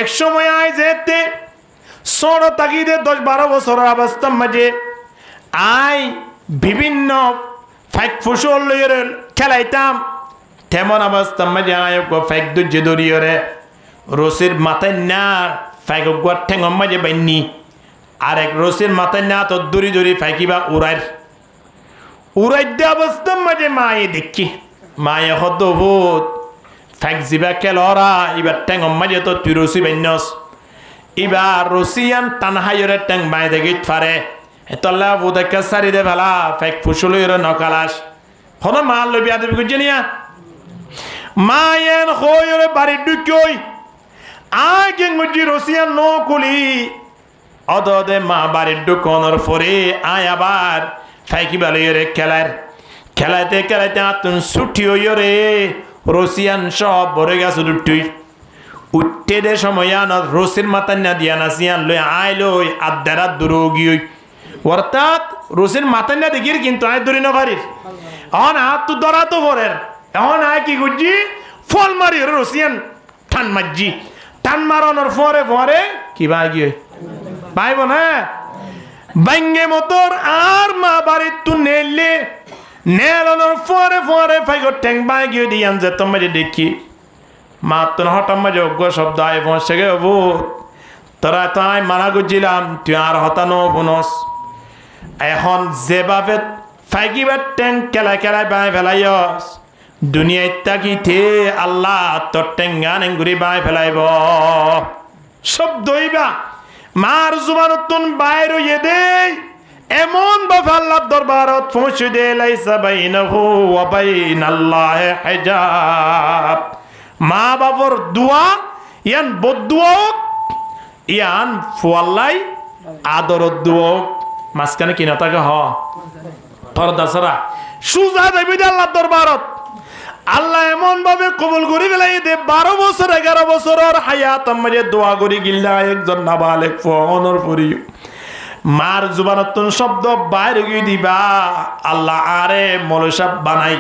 এক সময় আয় যেতে ছোট তাকিদে 10-12 বছরের অবস্থার মাঝে আয় বিভিন্ন ফ্যাক ফসল লইয়ে খেলাইতাম তেমন অবস্থার মাঝে আয় ফ্যাক দুর্যে দড়িয়ে রে রসির মাথায় না ফ্যাক ঠেঙর মাঝে বাইনি আর এক রসির মাথায় না তো দড়ি দড়ি ফ্যাকিবা উড়াইতে অবস্থার মাঝে মায়ে দেখি মায়ে হদ ভূত ফ্যাক জিবা খেলরা এবার ঠেঙর মাঝে তো তুই রসি বাইনস এবার রসিয়ান টানহাইরে ট্যাং বাই দেখি ফারে এতলা বুদেকা সারি দে ভালা ফেক ফুসুলইরে নকালাস হন মাল লবি আদবি গুজে নিয়া মায়েন হইরে বাড়ি ঢুকই আগে গুজি রসিয়ান নকুলি অদদে মা বাড়ি ঢুকনোর পরে আয় আবার ফাইকি বালিরে খেলাইতে আতুন ছুটি হইরে রসিয়ান সব ভরে গেছে দুটুই উঠতে দে সময় আনার রসির মাথায় না দিয়া নাসিয়ান লই আয় লই আদারা দুরোগী অর্থাৎ রসির মাথায় না দেখির কিন্তু আয় ধরি না পারিস এখন হাত তো ধরা তো ভরের এখন আয় কি করছি ফল মারি রসিয়ান টান মারজি টান মারানোর পরে কি ভাই গিয়ে পাইব না বাঙ্গে মতর আর মা বাড়ির তু নেলানোর পরে ফাইগো ট্যাং বাই গিয়ে দিয়ান যে তোমার দেখি মা তো হঠাৎ মাঝে অজ্ঞ শব্দ আয় পৌঁছে গে ভূত তোরা তো আয় মানা করছিলাম তুই আর হতানো বুনস এখন যেভাবে ফাইকিবার ট্যাং খেলায় বাই ফেলাইস দুনিয়ায় তাকিতে আল্লাহ তোর টেঙ্গান ঘুরি বাই ফেলাইব শব্দ হইবা মার জুবানতুন বাইর হইয়ে দে এমন বাবা আল্লাহ দরবারত পৌঁছে দে লাইসা বাইনাহু ওয়া বাইনাল্লাহি হিজাব মা বাবার দোয়া ইয়ান বদুয়া ইয়ান ফুয়াল্লাই আদরত দোয়া মাঝখানে কিনা থাকে পর্দা ছাড়া সুজা দেবী আল্লাহ দরবারত আল্লাহ এমন ভাবে কবুল করি ফেলাই দে 12 বছর 11 বছরের হায়াত আমারে দোয়া করি গিল্লা একজন নাবালেক ফোনর পরি মার জুবানতুন শব্দ বাইরে গিয়ে দিবা আল্লাহ আরে মৌলসাব বানাই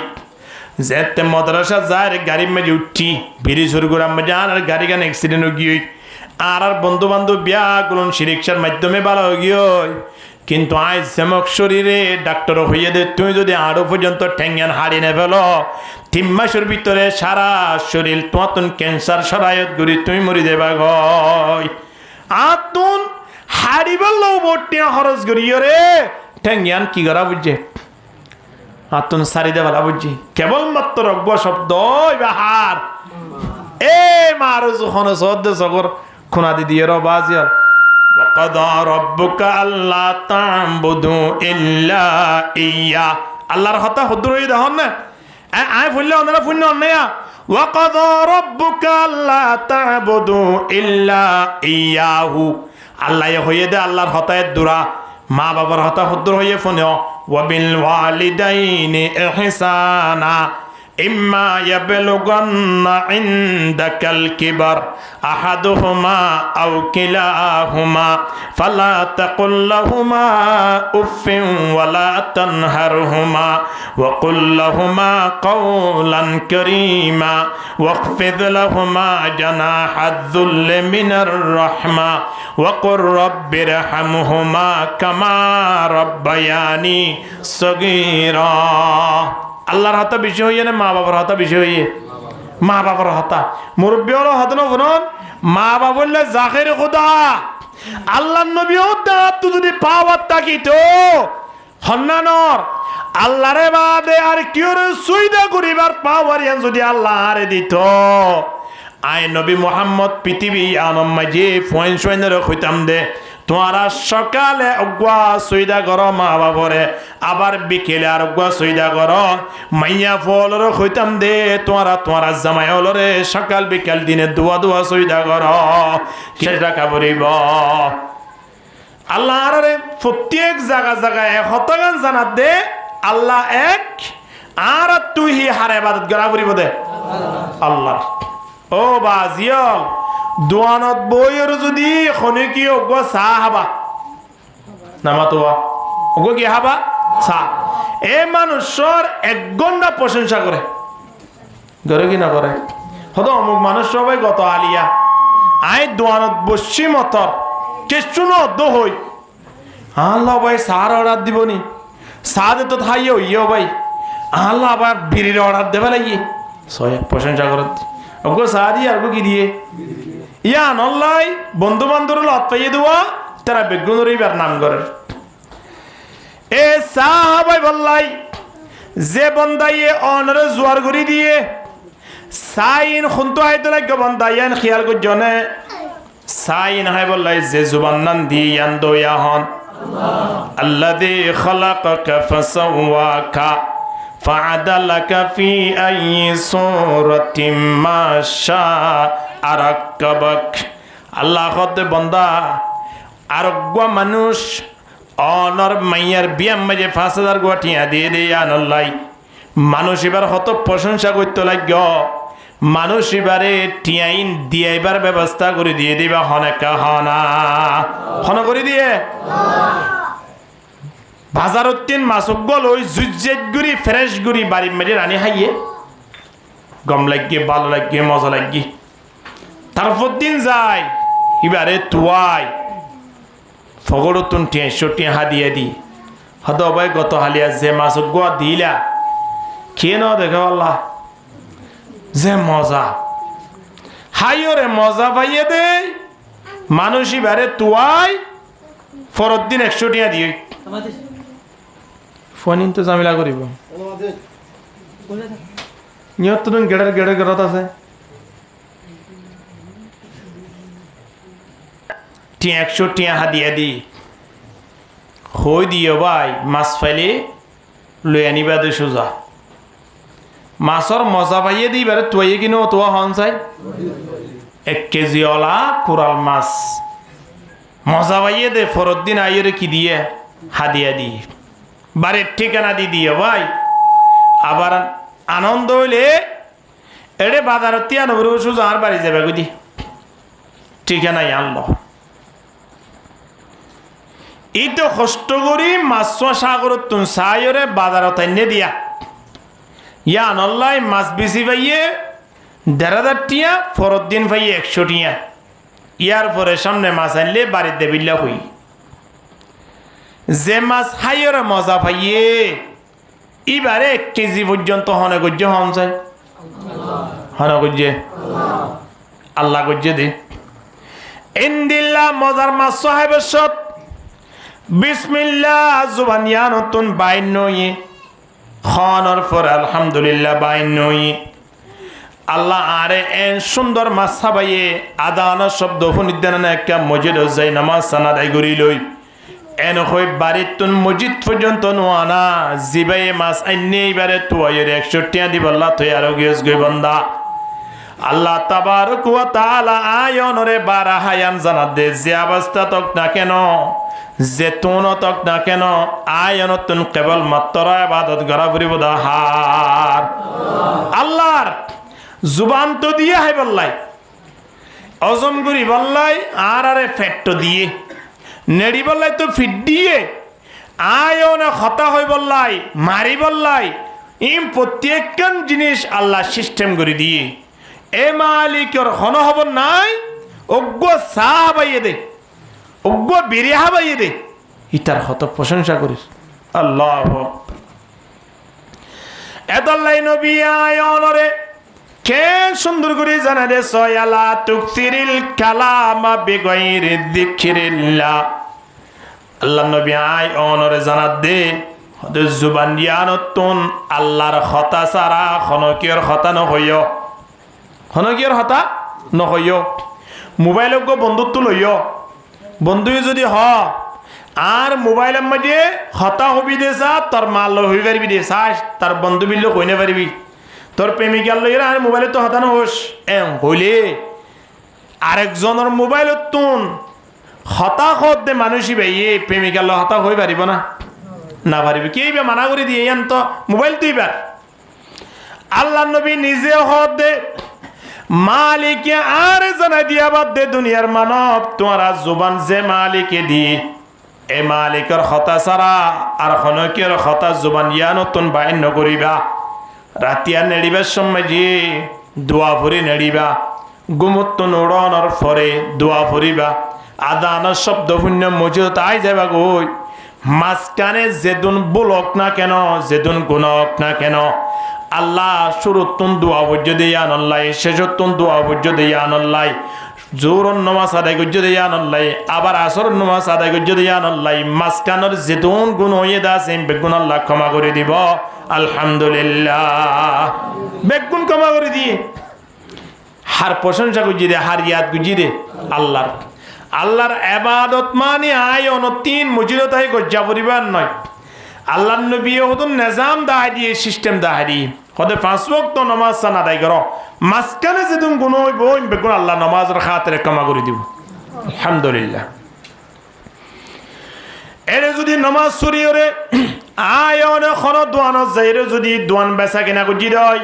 যেতে মাদ্রাসা যায় গাড়ি মেজে উঠি বিড়ি শুরু করে আমি আর গাড়ি গান অ্যাক্সিডেন্ট হয়ে গিয়ে আর বন্ধু বান্ধব বিয়া গুলন রিক্সার মাধ্যমে ভালো হয়ে গিয়ে কিন্তু আজ যেমক শরীরে ডাক্তার হইয়ে দে তুমি যদি আরো পর্যন্ত ঠেঙ্গান হারিয়ে নে ফেলো 3 মাসের ভিতরে সারা শরীর তোমার ক্যান্সার সরায়ত করি তুমি মরি দেবা গয় আতুন হারিবার লো বটিয়া খরচ করিও রে ঠেঙ্গান কি করা বুঝছে আতুন সারি দে ভালা বুঝছি কেবলমাত্র অজ্ঞ শব্দ হার এ মারো যখন সদ্য সকর খুনা দিদি এর বাজিয়ার وقضى ربك ألا تعبدوا إلا إياه আল্লাহর কথা হুদুরই দেখুন না আয় ফুললে ওনারা ফুল না وقضى ربك ألا تعبدوا إلا إياه আল্লাহ হয়ে দে আল্লাহর হতায়ের দুরা মা বাবার হতা হুদুর হয়ে ফোনেও وبالوالدين إحسانا إما يبلغن عندك الكبر أحدهما أو كلاهما فلا تقل لهما أف ولا تنهرهما وقل لهما قولا كريما واخفض لهما جناح الذل من الرحمة وقل رب ارحمهما كما ربياني صغيرا আল্লাহর হাতা বেশি হইয়ে না মা বাবার হাতা বেশি হইয়ে মা বাবার হাতা মুরব্বী হলো হাত না ফোন মা বাবা বললে জাহের খোদা আল্লাহ নবীও দাঁত যদি পাওয়ার তাকিত হন্নানর আল্লাহরে বাদে আর কিওরে সুইদা করিবার পাওয়ার ইয়ান যদি আল্লাহ আরে দিত আয় নবী মুহাম্মদ পৃথিবী আনম মাঝে ফোন সোয়েনের কইতাম দে তোমারা সকালে অজ্ঞা সুইদা করো মা বাবরে আবার বিকেলে আর অজ্ঞা সুইদা করো মাইয়া ফলর হইতাম দে তোমারা জামাই হলরে সকাল বিকাল দিনে দোয়া সুইদা করো সেটা কাবরিব আল্লাহ আরে প্রত্যেক জায়গায় হতগান জানাত দে আল্লাহ এক আর তুই হারে ইবাদত করা করিব দে আল্লাহ ও বাজিয়াল দোয়ানত বইয়ের যদি খনে কি অজ্ঞ চাহ হাবা নামাতোয়া অজ্ঞ কি হাবা চাহ এ মানুষের 1 ঘন্টা প্রশংসা করে কি না করে হতো অমুক মানুষ সবাই গত আলিয়া আই দোয়ানত বসছি মতর কিছু ন দোহই আল্লাহ ভাই সার অর্ডার দিবনি সাদে তো থাইও ইয়ে ভাই আল্লাহ আবার বিড়ির অর্ডার দেবে লাগি সয় প্রশংসা করত ওগো সাদি আর কি দিয়ে ইয়া নল্লাই বন্ধু বান্ধব লত পাইয়ে দেওয়া তারা বেগুনের এইবার নাম করে এ সাহাবাই বললাই যে বন্দাইয়ে অনরে জোয়ার গড়ি দিয়ে সাইন খুনতো আইতে লাগে বন্দাইয়ান খেয়াল করজনে সাইন হাই বললাই যে জুবান নান দিয়ান দয়া হন আল্লাযী খালাকাকা ফাসাওয়াকা ফাআদালাকা ফি আইয়ি সূরাতিন মা শাআ রাক্কাবাক আল্লাহ কতে বন্দা আরোগ্য মানুষ অনর মাইয়ার বিয়াম মাঝে ৫,০০০ গোটিয়া দিয়ে দিয়ে আনল্লাই মানুষ এবার হত প্রশংসা করতে লাগ মানুষ এবারে টিয়াইন দিয়ে এবার ব্যবস্থা করে দিয়ে দিবা হনেকা হনা হন করে দিয়ে বাজারত তিন মাসক গল ওই জুজ্জেট গুড়ি ফ্রেশ গুড়ি বাড়ি মেরে রানি হাইয়ে গম লাগিয়ে ভালো লাগিয়ে মজা লাগিয়ে তারপর দিন যায় এবারে তুয়াই ফগরতুন টিয়া হাদিয়ে দি হদ ভাই গত হালিয়া যে মাসক গোয়া দিলা খেয়ে নাও দেখে আল্লাহ যে মজা হাইরে মজা পাইয়ে দে মানুষই বারে তুয়াই ফরত দিন ১০০ টিয়া দিয়ে ফোন তো জামিলা করিব নিয়ত তো গেড়ের গেড়ে গেড়ত আছে টিয়া ১০০ টিয়া হাদিয়া দি হই দিও ভাই মাছ ফাইলে লই আনিবা দে সোজা মাছর মজা পাইয়ে দিই বারে তুয়াইয়ে কিনো তোয়া হন চাই ১ কেজি ওলা কোরাল মাছ মজা পাইয়ে দে ফরত দিন আইরে কি দিয়ে হাদিয়া দি বাড়ির ঠিকানা দি দিও ভাই আবার আনন্দ হইলে এড়ে বাজারত তিয়া নবরু সোজা আর বাড়ি যাবে গুদি ঠিকানাই আনলো এই তো কষ্ট করি মাছ সাগরত তুন সাইরে বাজারত এনে দিয়া ইয়া নল্লাই মাছ বেশি পাইয়ে ১,৫০০ টিয়া ফরত দিন পাইয়ে ১০০ টিয়া ইয়ার পরে সামনে মাছ আনলে বাড়িতে বিল্লা হই যে মাছ হাইরে মজা পাইয়ে এবারে ১ কেজি পর্যন্ত হনে গজ্জে হন চাই হনে গজ্জে আল্লাহ গজ্জে দে ইন্দিল্লা মজার মাছ সাহেবের সত বিসমিল্লাহ জুবানিয়া নতুন বাইনই খানর পর আলহামদুলিল্লাহ বাইনই আল্লাহ আরে এন সুন্দর মাছ সাবাইয়ে আদান শব্দ ফনিদান একটা মসজিদ যাই নামাজ সানা দাই করি লই এন হই বাড়ির তুন মসজিদ পর্যন্ত নোয়ানা জিবাই মাছ আইনে এবারে তুয়াইয়ের ১০০ টিয়া দিব আল্লাহ তুই আরো গিয়েছ গই বন্দা আল্লাহ তাবারক ওয়া তাআলা আয়নরে বারা হায়ান জানাত দে যে অবস্থা তক না কেন যে তুন তক না কেন আয়ন তুন কেবল মাত্র ইবাদত করা পরিব দাহার আল্লাহর জুবান তো দিয়ে হাই বললাই অজম করি বললাই আর আরে ফেট দিয়ে নেড়ি বললাই তো ফিট দিয়ে আয়ন খতা হই বললাই মারি বললাই ইম প্রত্যেকখান জিনিস আল্লাহ সিস্টেম করে দিয়ে এ মালিকের হন হব নাই অজ্ঞ সাহ বাইয়ে দে অজ্ঞ বিরিহা বাইয়ে দে ইতার হত প্রশংসা করিস আল্লাহ এদল্লাই নবী আয়নরে কে সুন্দর করে জানা দে সয়ালা তুকসিরিল কালামা বিগাইরি যিকরিল্লাহ আল্লাহ নবী আয়নরে জানা দে হদে জুবান দিয়ানতুন আল্লাহর কথা সারা খনকিয়র কথা নহইও হনকিয়র হতা নহইও মোবাইলক বন্ধুত্ব লইও বন্ধুই যদি হ আর মোবাইলের মাঝে হতা হবি দে চা তোর মাল হই পারবি দে চাস তার বন্ধু বিল কইনে পারবি তোর প্রেমিকার লইরা আর মোবাইলে তো হতা নহস হইলে আরেকজনের মোবাইলত তুন হতা হত দে মানুষই ভাইয়ে প্রেমিকার ল হতা হই পারিব না না পারিবি কে মানা করে দিয়ে ইয়ান তো মোবাইল তুই বার আল্লাহ নবী নিজে হত দে মালিকে আর জানা দিয়া বাদ দে দুনিয়ার মানব তোমারা জুবান যে মালিকে দি এ মালিকের হতা সারা আর খনকের হতা জুবান ইয়া নতুন বাইন করিবা রাতিয়া নেড়িবার সময় যে দোয়া ভরে নেড়িবা গুমত্ত নোড়ানোর পরে দোয়া ফুরিবা আদানের শব্দ শূন্য মসজিদ তাই যাবা গই মাঝখানে যেদুন বলক না কেন যেদুন গুণক না কেন আল্লাহ শুরুত্তুন দোয়া বুঝে দিয়ে আনল্লাই শেষত্তুন দোয়া বুঝে দিয়ে আনল্লাই জোরন নমাজ আদায় করছে দিয়ে আনল্লাই আবার আসর নমাজ আদায় করছে দিয়ে আনল্লাই মাঝখানের যেদুন গুণ হয়ে দাসে বেগুন আল্লাহ ক্ষমা করে দিব আলহামদুলিল্লাহ বেগুন ক্ষমা করে দিয়ে হার প্রশংসা করছি দে হার ইয়াদ গুজি দে আল্লাহর এবাদত মানে আয় অনতিন মজিরতাই গজ্জা পরিবার নয় আল্লাহর নবী ওদুন নিজাম দাহাই দিয়ে সিস্টেম দাহাই দিয়ে হদে 5 ওয়াক্ত নামাজ সান আদায় করো মাঝখানে যেদিন গুণ হইব বেগুন আল্লাহ নামাজের খাতিরে ক্ষমা করে দিব আলহামদুলিল্লাহ এরে যদি নামাজ সরিয়রে আয় অনে খন দোয়ানো যাইরে যদি দোয়ান বেচা কিনা গুজি দেয়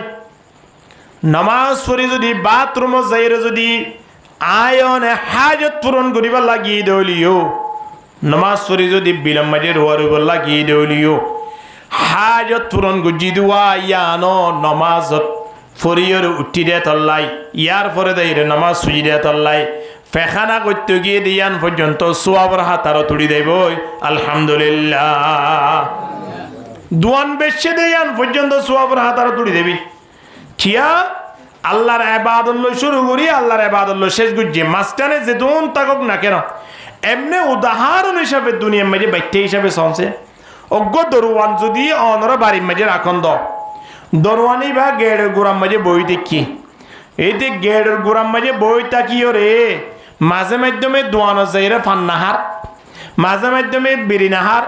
নামাজ পড়ি যদি বাথরুম যাইরে যদি আয়নে হাজত পূরণ করিবার লাগিয়ে দেলিও নামাজ পড়ি যদি বিলম্বে রোয়ার লাগিয়ে দেলিও হাজত পূরণ গুজি দেওয়া ইয়ানো নমাজত ফরিয়র উঠি দে তল্লাই ইয়ার পরে দেয় নামাজ সুজি দে তল্লাই পেখানা করতে গিয়ে দিয়ান পর্যন্ত সোয়াবর হাতারও তুলি দেব আলহামদুলিল্লাহ দোয়ান বেশে দেয়ান পর্যন্ত সোয়াবর হাতারও তুলি দেবি কিয়া আল্লাহর ইবাদত শুরু করি আল্লাহর ইবাদত শেষ গুজি মাঝখানে যে দোন তাকক না কেন এমনি উদাহরণ হিসাবে দুনিয়ার মাঝে বাইতে হিসাবে চলছে অজ্ঞ দরওয়ান যদি অনরা বাড়ির মাঝে রাখন দরওয়ানি বা গেড়ের গোড়ার মাঝে বই দেখি এইতে গেড়ের গোড়ার মাঝে বই তাকিও রে মাঝে মাধ্যমে দোয়ানো যাইরে ফান্নাহার মাঝে মাধ্যমে বিরিনাহার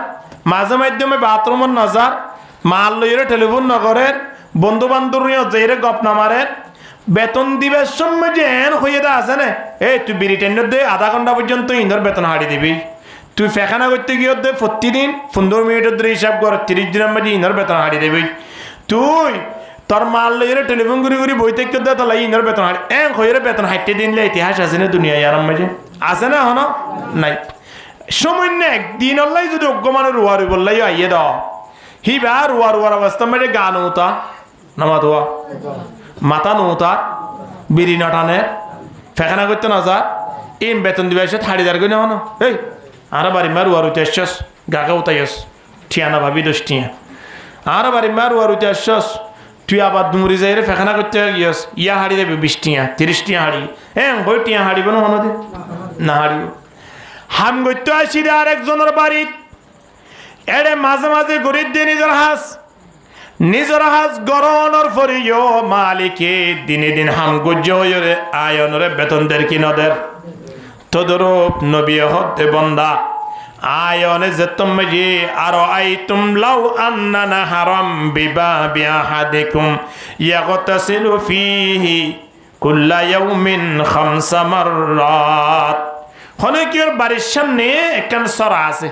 মাঝে মাধ্যমে বাথরুমের নজার মাল লইরে টেলিফোন নগরের বন্ধু বান্ধব যাইরে গপ নামারের বেতন দিবের সময় যে এন হয়ে দা আছে না এই তুই বিড়ি টেন্ডার দে আধা ঘন্টা পর্যন্ত ইন্দর বেতন হারিয়ে দিবি তুই ফেখানা করতে গিয়ে দে প্রতিদিন 15 মিনিটের ধরে হিসাব কর 30 দিনের মাঝে ইন্দর বেতন হারিয়ে দিবি তুই তোর মাল লইরে টেলিফোন করি বই থেকে দে তাহলে ইন্দর বেতন হারি এন হয়ে বেতন হাঁটতে দিনলে ইতিহাস আছে না দুনিয়া ইয়ার মাঝে আছে না হন নাই সময় না একদিন অল্লাই যদি অজ্ঞ মানে রুয়ারি বললাই আইয়ে দাও হি বা রুয়ার অবস্থা মাঝে গান হতা নামা ধোয়া মাথা নৌতা বিড়ি নটানে ফেখানা করতে না যা এম বেতন দিবে এসে থাড়িদার করে নেওয়া এই আর বাড়ি মারু আর উঠে আসছস গাকা উঠাইস ঠিয়ানা ভাবি 10 টিয়া আর বাড়ি মারু আর উঠে আসছস তুই আবার দুমরি যাই রে ফেখানা করতে গিয়েস ইয়া হাড়ি দেবে 20 টিয়া 30 টিয়া হাড়ি হ্যাঁ বই টিয়া হাড়িব না মনে না হাড়িব হাম করতে আসি রে আর একজনের বাড়ি এড়ে মাঝে মাঝে গরিব দিয়ে নিজের হাজ গরণর ফরিও মালিকে দিনে দিন হাম গুজ্জ হয়ে আয়নরে বেতন দের কি নদের তদরূপ নবী হতে বন্দা আয়নে যেতম যে আরো আই তুম লাউ আন্নানা হারাম বিবা বিআহাদিকুম ইয়াগতাসিলু ফিহি কুল্লা ইয়াউমিন 5 মাররাত হনেকের বাড়ির সামনে একখান সরা আছে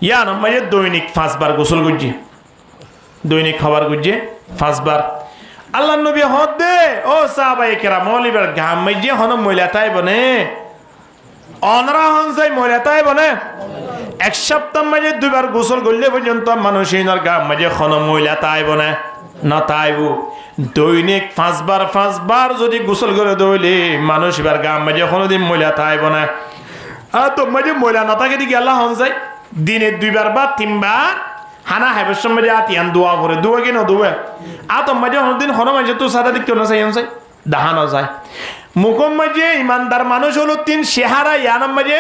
ইয়ান মানে দৈনিক 5 বার গোসল করছে দৈনিক খাবার গুজে 5 বার আল্লাহ নবী হদ দে ও সাহাবায়ে কেরাম মৌলিবার গাম মাইজে হন ময়লা তাই বনে অনরা হন যাই ময়লা তাই বনে এক সপ্তাহ মাঝে 2 বার গোসল করলে পর্যন্ত মানুষ ইনার গাম মাঝে হন ময়লা তাই বনে না তাইবো দৈনিক 5 বার যদি গোসল করে দইলে মানুষ এবার গাম মাঝে কোনোদিন ময়লা তাই বনে আর তো মাঝে ময়লা না থাকে দিকে আল্লাহ হন যাই দিনে 2 বার বা 3 বার হানা হাইবার সময় আতিয়ান দোয়া করে দোয়া কেন দোয়া আতম মাঝে হনদিন হন মাঝে তো সাদা দিক কেন চাই দাহানো যায় মুখম মাঝে ইমানদার মানুষ হলো 3 চেহারা ইয়ানাম মাঝে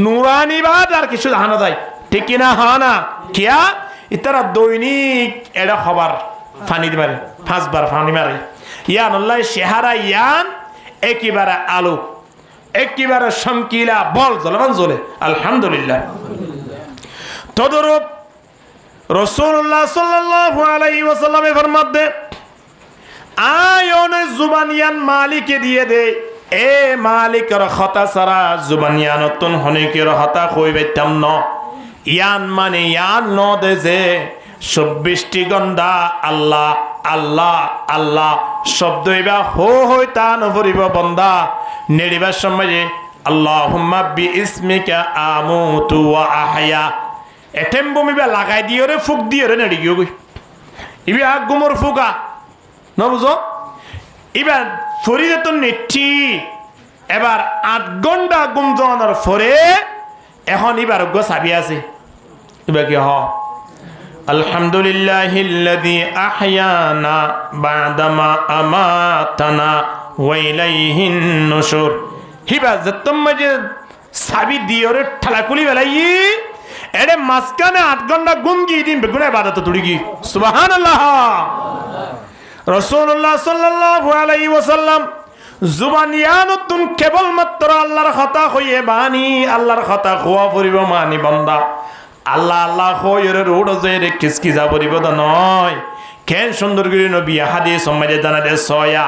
নুরানি বাদ আর কিছু দাহানো যায় ঠিক কিনা হ্যাঁ না কিয়া ইতারা দৈনিক এটা খবর ফানি মারে 5 বার ফানি মারে ইয়ান আল্লাহ চেহারা ইয়ান একেবারে আলো একেবারে শমকিলা বল জলবান জ্বলে আলহামদুলিল্লাহ তদরূপ রাসূলুল্লাহ সাল্লাল্লাহু আলাইহি ওয়াসাল্লামে ফরমাত দে আয়নে জুবানিয়ান মালিকে দিয়ে দে এ মালিকের খতা সারা জুবানিয়ানতন হনেকের হতা কই বাইতাম ন ইয়ান মানে ইয়ান ন দে যে 24টি গন্ডা আল্লাহ আল্লাহ আল্লাহ শব্দ এবা হই তা নভরিব বন্দা নেড়িবার সময়ে আল্লাহুম্মা বিইসমিকা আমুতু ওয়া আহয়া এটেম বমিবা লাগাই দিও রে ফুক দিও রে নেড়ি গিয়ে গই ইবি আগুমর ফুকা ন বুঝো ইবা ফরিদে তো নেটি এবার 8 ঘন্টা গুমজনের পরে এখন এবার গো চাবি আছে এবার কি হ আলহামদুলিল্লাহিল্লাযী আহয়ানা বাদামা আমাতানা ওয়া ইলাইহিন নুশুর হিবা যতম মাঝে চাবি দিওরে ঠালাকুলি বেলাই এড়ে মাসকানে 8 ঘন্টা গুম গিয়ে দিন বেগুনে ইবাদত তুড়ি গি সুবহানাল্লাহ রাসূলুল্লাহ সাল্লাল্লাহু আলাইহি ওয়াসাল্লাম জুবানিয়ানুতুন কেবলমাত্র আল্লাহর কথা হইয়ে বাণী আল্লাহর কথা খোয়া পড়িব মানি বান্দা আল্লাহ আল্লাহ হইরে রোড যে কিসকি যা পড়িব তো নয় কেন সুন্দর করে নবী হাদিস সম্মানে জানাতে সয়া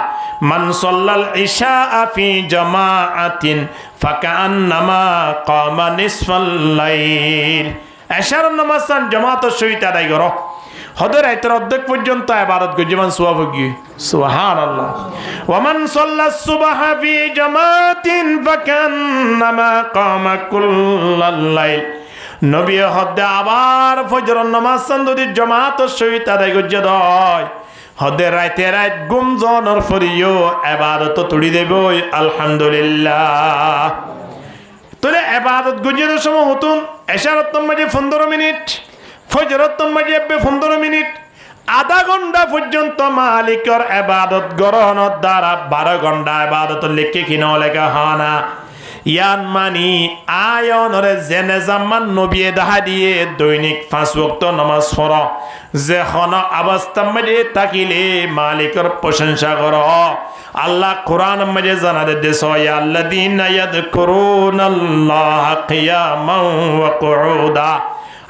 মান সাল্লাল ইশা ফি জামাআতিন ফাকান্নামা কামা নিসফাল লাইল এশার নামাজ জামাতের সহিত আদায় করো হদের রাতের অর্ধেক পর্যন্ত ইবাদত করে যেমন সওয়াব গিয়ে সুবহানাল্লাহ ওয়া মান সাল্লাস সুবহা ফি জামাতিন ফাকান্নামা কামা কুল্লাল লাইল নবী হদে আবার ফজরের নামাজ যদি জামাতের সহিত আদায় করে দেয় হদে রাতে রাত গুমজনের ফরিও ইবাদত তুলি দেবই আলহামদুলিল্লাহ তোলে ইবাদত গুজের সময় হতুন এশারত মাঝে 15 মিনিট ফজরত মাঝে 15 মিনিট আধা ঘন্টা পর্যন্ত মালিকের ইবাদত গ্রহণের দ্বারা 12 ঘন্টা ইবাদত লিখে কিনা লেখা হানা ইয়ান মানি আয়নরে জেনে জামান নবী দেখা দিয়ে দৈনিক 5 ওয়াক্ত নামাজ পড়ো যে হন অবস্থা মাঝে তাকিলে মালিকের প্রশংসা করো আল্লাহ কোরআন মাঝে জানা দে সোয়া আল্লাযীনা ইয়াযকুরুনাল্লাহা কিয়ামান ওয়া কুউদা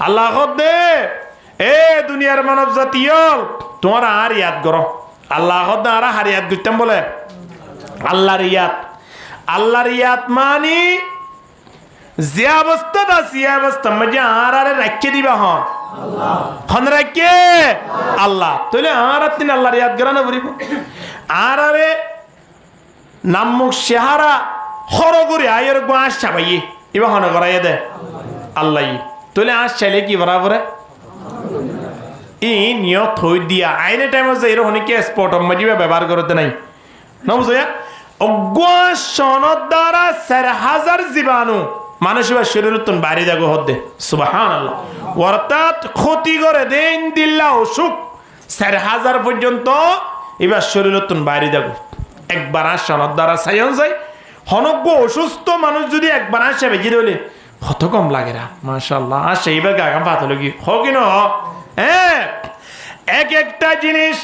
আল্লাহ দে এ দুনিয়ার মানব জাতীয় তোমরা আর ইয়াদ করো আল্লাহ দে আর হারিয়াত দিতাম বলে আল্লাহর ইয়াত মানি যে অবস্থা আছে অবস্থা মাঝে আর রাখিয়ে দিবা হন রাখে আল্লাহ তাহলে আর তিন আল্লাহর ইয়াত করা না বলিব আর নামুক চেহারা হরগুড়ি আয়ের গো আসা ভাই এবার হন করাই দে আল্লাহ তাহলে আস চাইলে কি বরাবরে ই নিয়ত থই দিয়া আইনে টাইম আছে এর অনেকে স্পট মাঝে ব্যবহার করতে নাই না বুঝো সনদ দ্বারা 4000 জীবাণু মানুষের শরীরতন বাড়ি যাগো হদ্দে সুবহানাল্লাহ অর্থাৎ ক্ষতি করে দেন দিল্লা অসুখ 4000 পর্যন্ত এবার শরীরতন বাড়ি যাগো একবার সনদ দ্বারা সাইন যায় হনজ্ঞ অসুস্থ মানুষ যদি একবার আসে বেজি দিলে কত কম লাগে না মাশাআল্লাহ আসে এইবার গাগাম পাত লগি হকিন হ্যাঁ এক একটা জিনিস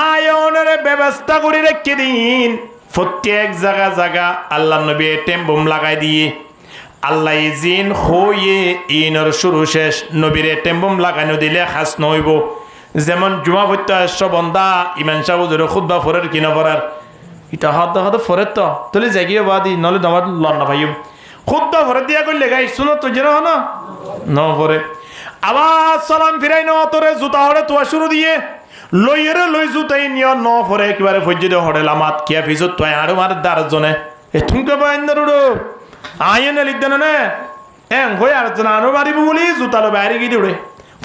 আয়নের ব্যবস্থা করে রেখে দিন প্রত্যেক জায়গা আল্লাহ নবী টেম্বুম লাগাই দিয়ে আল্লাহ জিন হইয়ে ইনর শুরু শেষ নবীরে টেম্বুম লাগানো দিলে খাস নইব যেমন জুমা ভত্য বন্ধা ইমান সাহ খুদ্া ফরের কিনা ফরার ইটা হদ ফরের তো তুলে জাগিয়ে বাদি নলে তোমার লন্না ভাইম খুদ্া ফরে দিয়া করলে গাই শুনো তো যেন ন ফরে আবার সালাম ফিরাই ন তোরে জুতা হরে তোয়া শুরু দিয়ে লইয়ের লই জুতাই নিয় ন ফরে একেবারে ফজ্জিদে হরেলা মাত কিয়া ফিজত তোয় আরো মার দারজনে এ থুমকে বাইন্দর উড়ো আইনে লিখদেন না এং হয়ে আর জন আরো মারিব বলি জুতালো বাইরে গিয়ে উড়ে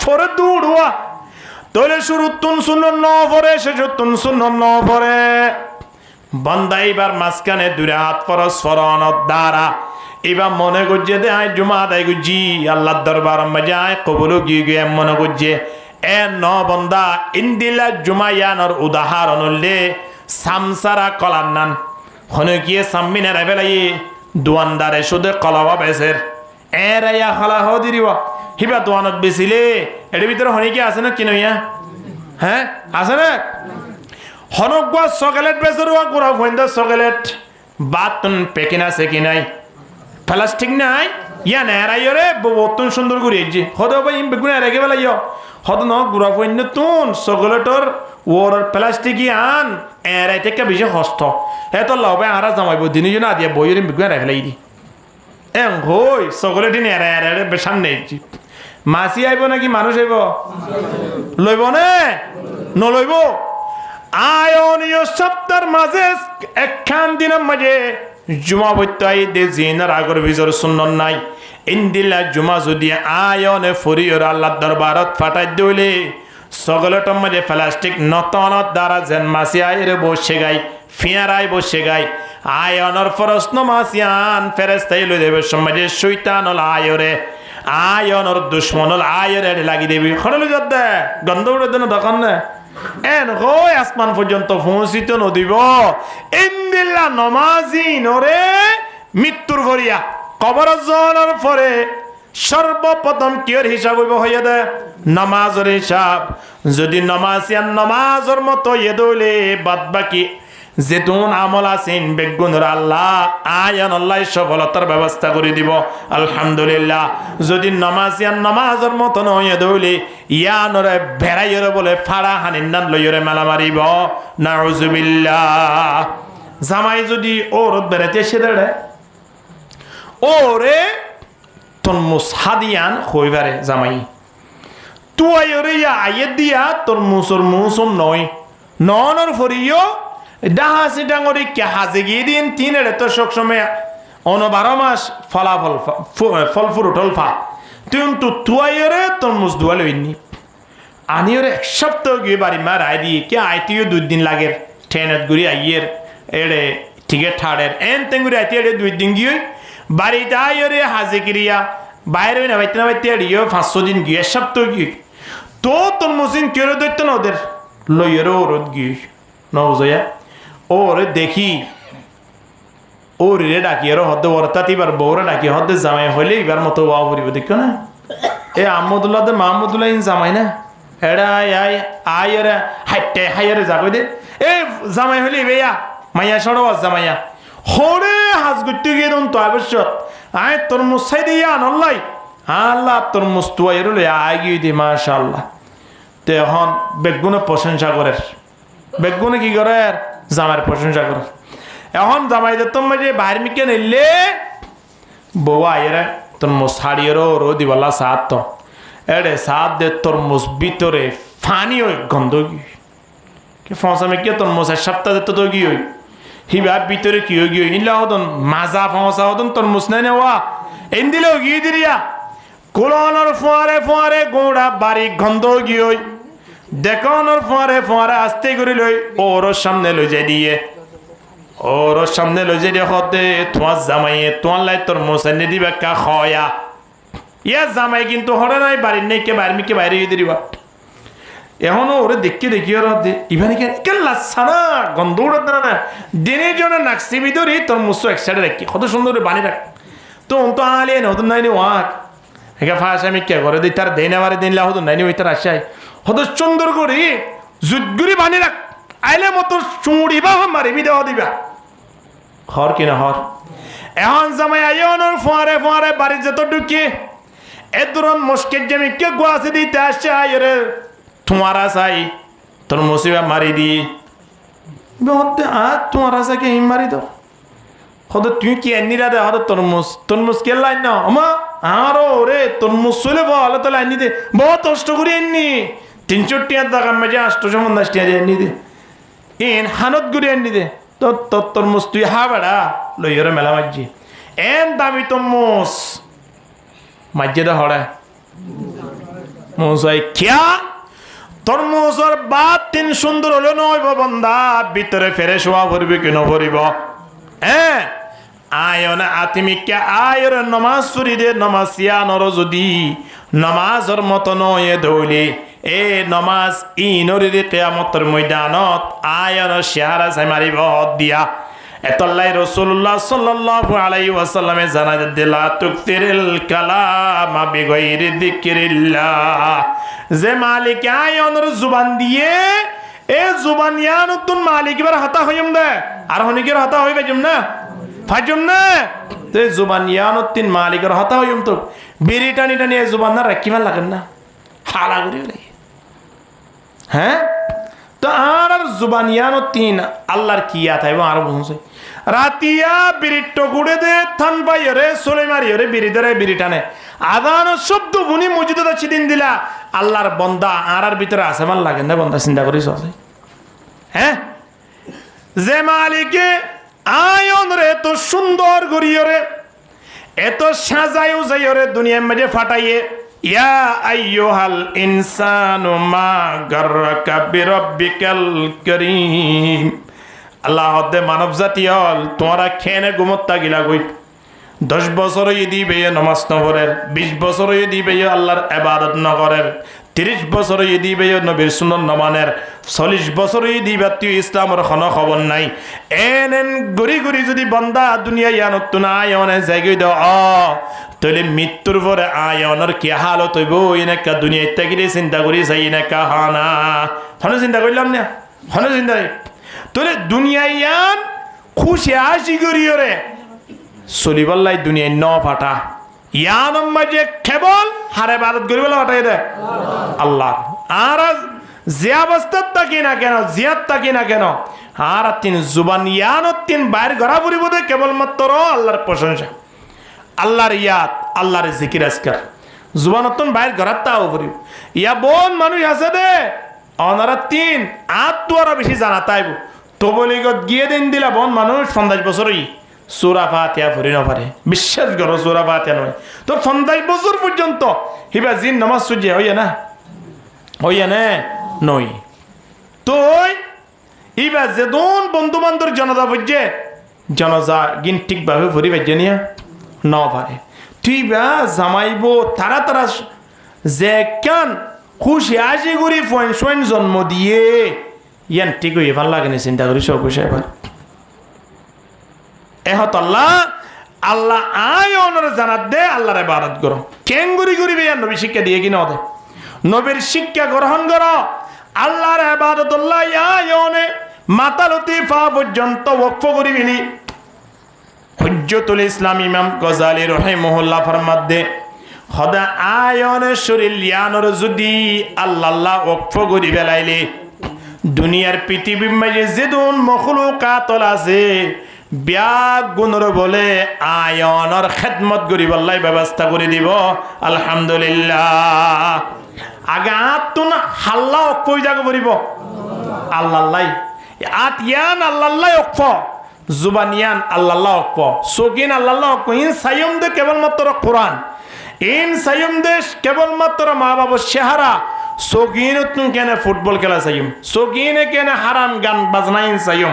ফরে দৌড়ুয়া তোলে শুরু তুন শূন্য ন ফরে শেষ তুন শূন্য ন ফরে বন্দা এইবার মাঝখানে দূরে হাত ফরস ফরনত দ্বারা এবার মনে করছে দে আয় জুমা আদায় করছি আল্লাহর দরবার মাঝে আয় কবুল গিয়ে গিয়ে মনে করছে এ ন বন্দা ইন্দিলা জুমায়ানর উদাহরণ হলে সামসারা কলার নান হনে গিয়ে সাম্মিনের ফেলাই দোয়ানদারে শুধু কলাওয়া বেসের এরাইয়া খলা হ দিরিব হিবা দোয়ানত বেচিলে এর ভিতরে হনে কি আছে না কিনইয়া হ্যাঁ আছে না হনগুয়া চকলেট বেচেরুয়া গুড়া ফইন্দা চকলেট বাতন পেকিনা আছে কি নাই প্লাস্টিক নাই ইয়া নেরাইরে বতন সুন্দর করে যে হদ ভাই বেগুন এরাকে বেলাইও হদ ন গুড়া ফইন্দ তুন চকলেটর ওর প্লাস্টিক আন এরাই থেকে বেশি হস্ত এত লবে আরা জামাইব দিনই জন আদিয়া বইয়ের বেগুন এরা ফেলাই দি এং হই চকলেট এরা এরা সামনে মাছি আইব নাকি মানুষ আইব লইব নে নলইব আয়নীয় সপ্তাহের মাঝে একখান দিনের মাঝে জুমা বইতাই দে জিনার আগর ভিজর সুন্নত নাই ইন্দিলা জুমা যদি আয়নে ফরিয়র আল্লাহ দরবারত ফাটাই দিলে সকলটার মাঝে প্লাস্টিক নতনত দ্বারা যেন মাসি আইরে বসে গাই ফিয়ারাই বসে গায় আয়নর ফরস নমাসিয়ান ফেরেস্তাই লই দেবে সমাজে শয়তান হল আয়রে আয়নর দুশ্মন হল আয়রে লাগি দেবি খড়লে যদ গন্ধ উড়ে দেন দোকান না এন হয় আসমান পর্যন্ত পৌঁছিত নদিব ইন্দিল্লা নমাজি নরে মৃত্যুর ভরিয়া কবর জনের পরে সর্বপ্রথম কিয়র হিসাব হইব হইয়া দে নামাজের হিসাব যদি নমাজিয়ান নামাজের মতো ইয়ে দইলে বাদ বাকি যেতুন আমল আছেন বেগুনের আল্লাহ আয়ান আল্লাহ সফলতার ব্যবস্থা করে দিব আলহামদুলিল্লাহ যদি নামাজিয়ান নামাজের মতো নয় দইলে ইয়ানরে ভেড়াইরে বলে ফাড়া হানিন নান লইরে মেলা মারিব নাউজুবিল্লাহ জামাই যদি ওর বেড়াতে এসে দেড়ে ওরে তরমুজ হাদিয়ান হইবারে জামাই তুই আইয়ে দিয়া তরমুজর মুসম নয় ননর ফরিও ডাহাসি ডাঙরি কে হাজে গিয়ে দিন তিনের তো সবসময় 12 মাস ফলাফল ফল ফুরুট ফা তুই তরমুজ দুয়া লইনি আনি ওরে এক সপ্তাহ গিয়ে বাড়ি মা রায় দিয়ে কে আইতিও 2 দিন লাগে ট্রেনত ঘুরি আইয়ের এড়ে টিকিট ঠাড়ের এন তেঙ্গুরি আইতে এড়ে 2 দিন গিয়ে বাড়িতে আইরে হাজে কিরিয়া বাইরে না বাইতে না বাইতে এড়িও 500 দিন গিয়ে সপ্তাহ গিয়ে তো তরমুজিন কেড়ে দৈত্য না ওদের লইয়েরও ওরত গিয়ে নজয়া ওরে দেখি ওরে ডাকি আর হদ্দে ওরতাতি বার বউরে ডাকি হদ্দে জামাই হইলে এবার মতো ওয়া পরিব দেখো না এ আহমদুল্লাহ দে মাহমুদুল্লাহ ইন জামাই না এড়া আই আইরে হাইটে হাইরে যাগো দে এ জামাই হইলে বেয়া মাইয়া সড়ো জামাইয়া হরে হাজ গুট্টি গিয়ে তো অবশ্য আয় তোর মুসাই দিয়া নল্লাই আল্লাহ তোর মুস্তুয়া এরলে আয় গিয়ে দি মাশাআল্লাহ তে এখন বেগুনে প্রশংসা করে বেগুনে কি করে জামার প্রশংসা করে এখন জামাই যে তুমি যে বাইরে মিকে নিলে বউ আয়েরা তোর মুস হাড়িয়েরও রো দিবালা সাত তো এড়ে সাত দে তোর মুস ভিতরে ফানি ওই গন্ধ গিয়ে কি ফসা মেকে তোর মুস সপ্তাহ দে তো গিয়ে হিবা ভিতরে কি গিয়ে ইনলা হদন মাজা ফসা হদন তোর মুস নাই নেওয়া এন দিলেও গিয়ে দিরিয়া কোলনর ফোয়ারে ফোয়ারে গোড়া বাড়ি গন্ধ গিয়ে দেখানোর ফোয়ারে ফোয়ারে আসতে করে লই ওর সামনে লই যাই দিয়ে ওর সামনে লই যাই দিয়ে হতে তোমার জামাইয়ে তোমার লাই তোর মোসাইনে দিবে কা খয়া ইয়া জামাই কিন্তু হরে নাই বাড়ির নেই কে বাইরে মিকে বাইরে দিয়ে দিবা এখনো ওরে দেখি ওর ইভানি কেল্লা সানা গন্ধ উড়ত না দিনের জন্য নাকসি ভিতরে তোর মুসো এক সাইডে রাখি কত সুন্দর বানি রাখ তো তো আলিয়ে নতুন নাইনি ওয়াক একা ফাঁস আমি কে করে দিই তার দেন আবার দিন লাহ নাইনি ওই তার আশায় হত সুন্দর করে জুতগুড়ি বানি রাখ আইলে মতো চুড়িবা মারিবি দেওয়া দিবা হর কিনা হর এখন জামাই আইনের ফোয়ারে ফোয়ারে বাড়ি যেত ঢুকি এ দূরন মুশকিল জমি কে গোয়াছে দিতে আসছে আইরে তোমারা চাই তোর মুসিবা মারি দি তোমারা চাকে হিম মারি তো হত তুই কি এনিরা দে হত তরমুজ কে লাইন না আমা আরো রে তরমুজ চলে ভালো তো লাইন দে বহুত কষ্ট করে এননি 300 টাকা দাম মাঝে 850 টাকা এনে দে এন হানত গুড়ি এনে দে তো তরমুজ তুই হা বেড়া লইরে মেলা মাঝি এন দামি তরমুজ মাঝে দে হড়া মোসাই কিয়া তরমুজর বাদ 3 সুন্দর হলো নয় বন্দা ভিতরে ফেরে শোয়া ভরবে কেন ভরিব হ্যাঁ আয়না আতিমিকে আয়ের নমাজ পড়ি দে নমাজিয়া নর যদি নমাজর মতো নয় দৌলি এ নমাজ ইনরে কিয়ামতের ময়দানত আয়র শেহারা চাই মারিব দিয়া এতল্লাই রাসূলুল্লাহ সাল্লাল্লাহু আলাইহি ওয়াসাল্লামে জানা দিলা তুকতিরিল কালাম বিগাইরি যিকরিল্লাহ যে মালিক আয়নের জুবান দিয়ে এ জুবান ইয়ানুতুন মালিক এবার হাতা হইম দে আর হনিকের হাতা হইবে জম না ফাজম না তে জুবান ইয়ানুতিন মালিকের হাতা হইম তো বিড়ি টানি টানি জুবান না রাখিবা লাগেন না হালা করি হ্যাঁ তো আর জুবান ইয়ানুতিন আল্লাহর কিয়া থাইব আর বুঝছে রাতিয়া বিড়ি টকুড়ে দে থান পাইরে সোলে মারিরে বিড়ি ধরে বিড়ি টানে আদান শব্দ বুনি মসজিদে আছে দিন দিলা আল্লাহর বান্দা আর ভিতরে আছে মান লাগে না বান্দা চিন্তা করিস হ্যাঁ যে মালিকে আয়ন রে তো সুন্দর করিয়ে রে এত সাজাই উজাই রে দুনিয়ার মাঝে ফাটাইয়ে ইয়া আইয়ুহাল ইনসানু মা গাররাকা বিরাব্বিকাল কারীম আল্লাহ হদ্দে মানব জাতি হল তোমরা খেনে গুমত্তা গিলা গই 10 বছর দিবে নমাজ নগরের 20 বছর দিবে আল্লাহর ইবাদত নগরের 30 বছর দিবে নবীর সুন্নাত নমানের 40 বছর দিবে তুই ইসলামের কোনো খবর নাই এন গরি গরি যদি বান্দা দুনিয়া ইয়ানত না আয়নে জায়গায় দাও তাহলে মৃত্যুর পরে আয়নের কি হালত হইব এনেকা দুনিয়া ইত্যাগিরে চিন্তা করি চাই এনেকা হানা হনে চিন্তা করলাম না হনে চিন্তা তাহলে দুনিয়া ইয়ান খুশি আসি করিও চলিবাল্লাই দুনিয়ায় ন ফাটা ইয়ানম মাঝে কেবল হারে বারত করিবলা ফাটাই দে আল্লাহ আর যে অবস্থাত থাকি না কেন জিয়াত থাকি না কেন আর তিন জুবান ইয়ানত তিন বাইর ঘরা ফুরিব দে কেবলমাত্র আল্লাহর প্রশংসা আল্লাহর ইয়াদ আল্লাহর জিকির আজকার জুবানতন বাইর ঘরাত তাও ফুরিব ইয়া বোন মানুষ আছে দে অনারা তিন আত্মরা বেশি জানা তাইব তো বলি গিয়ে দিন দিলা বোন মানুষ 50 বছরই সূরা ফাতিহা পড়ি না পারে বিশ্বাস করো সূরা ফাতিহা নয় তো 50 বছর পর্যন্ত হিবা জিন নামাজ সুজে হইয়া না নই তো ইবা যেদন বন্ধু বান্ধব জনতা বুঝছে জনজা গিন ঠিকভাবে ভরি বাজ্যে নিয়া ন পারে তুই বা জামাইব তারা তারা যে কেন খুশি আসি করি ফোন জন্ম দিয়ে ইয়ান ঠিক হয়ে ভাল লাগে না চিন্তা করি সব খুশি এবার এহত আল্লাহ আল্লাহ আয় ওনার জানাত দে আল্লাহর ইবাদত করো কেঙ্গুরি করিবে আর নবী শিক্ষা দিয়ে কিনা ওদের নবীর শিক্ষা গ্রহণ করো আল্লাহর ইবাদত আল্লাহ আয় ওনে মাতালতি ফা পর্যন্ত ওয়াকফ করিবিনি হুজ্জতুল ইসলাম ইমাম গজালি রাহিমাহুল্লাহ ফরমাত দে খোদা আয়নে শরীর লিয়ানোর যদি আল্লাহ ওয়াকফ করি ফেলাইলে দুনিয়ার পৃথিবীর মাঝে যেদুন মখলুকাত আছে ব্যাগ গুণর বলে আয়নের খেদমত করিবাল্লাই ব্যবস্থা করে দিব আলহামদুলিল্লাহ আগে আত্ম না হাল্লা অক্ষয় জাগে পড়িব আল্লাহ আত ইয়ান আল্লাহ অক্ষ জুবানিয়ান আল্লাহ অক্ষ সকিন আল্লাহ অক্ষ ইন সাইম দে কেবলমাত্র কোরআন ইন সাইম দে কেবলমাত্র মা বাবা চেহারা সকিন তুম কেন ফুটবল খেলা চাইম সকিনে কেন হারাম গান বাজনা ইন চাইম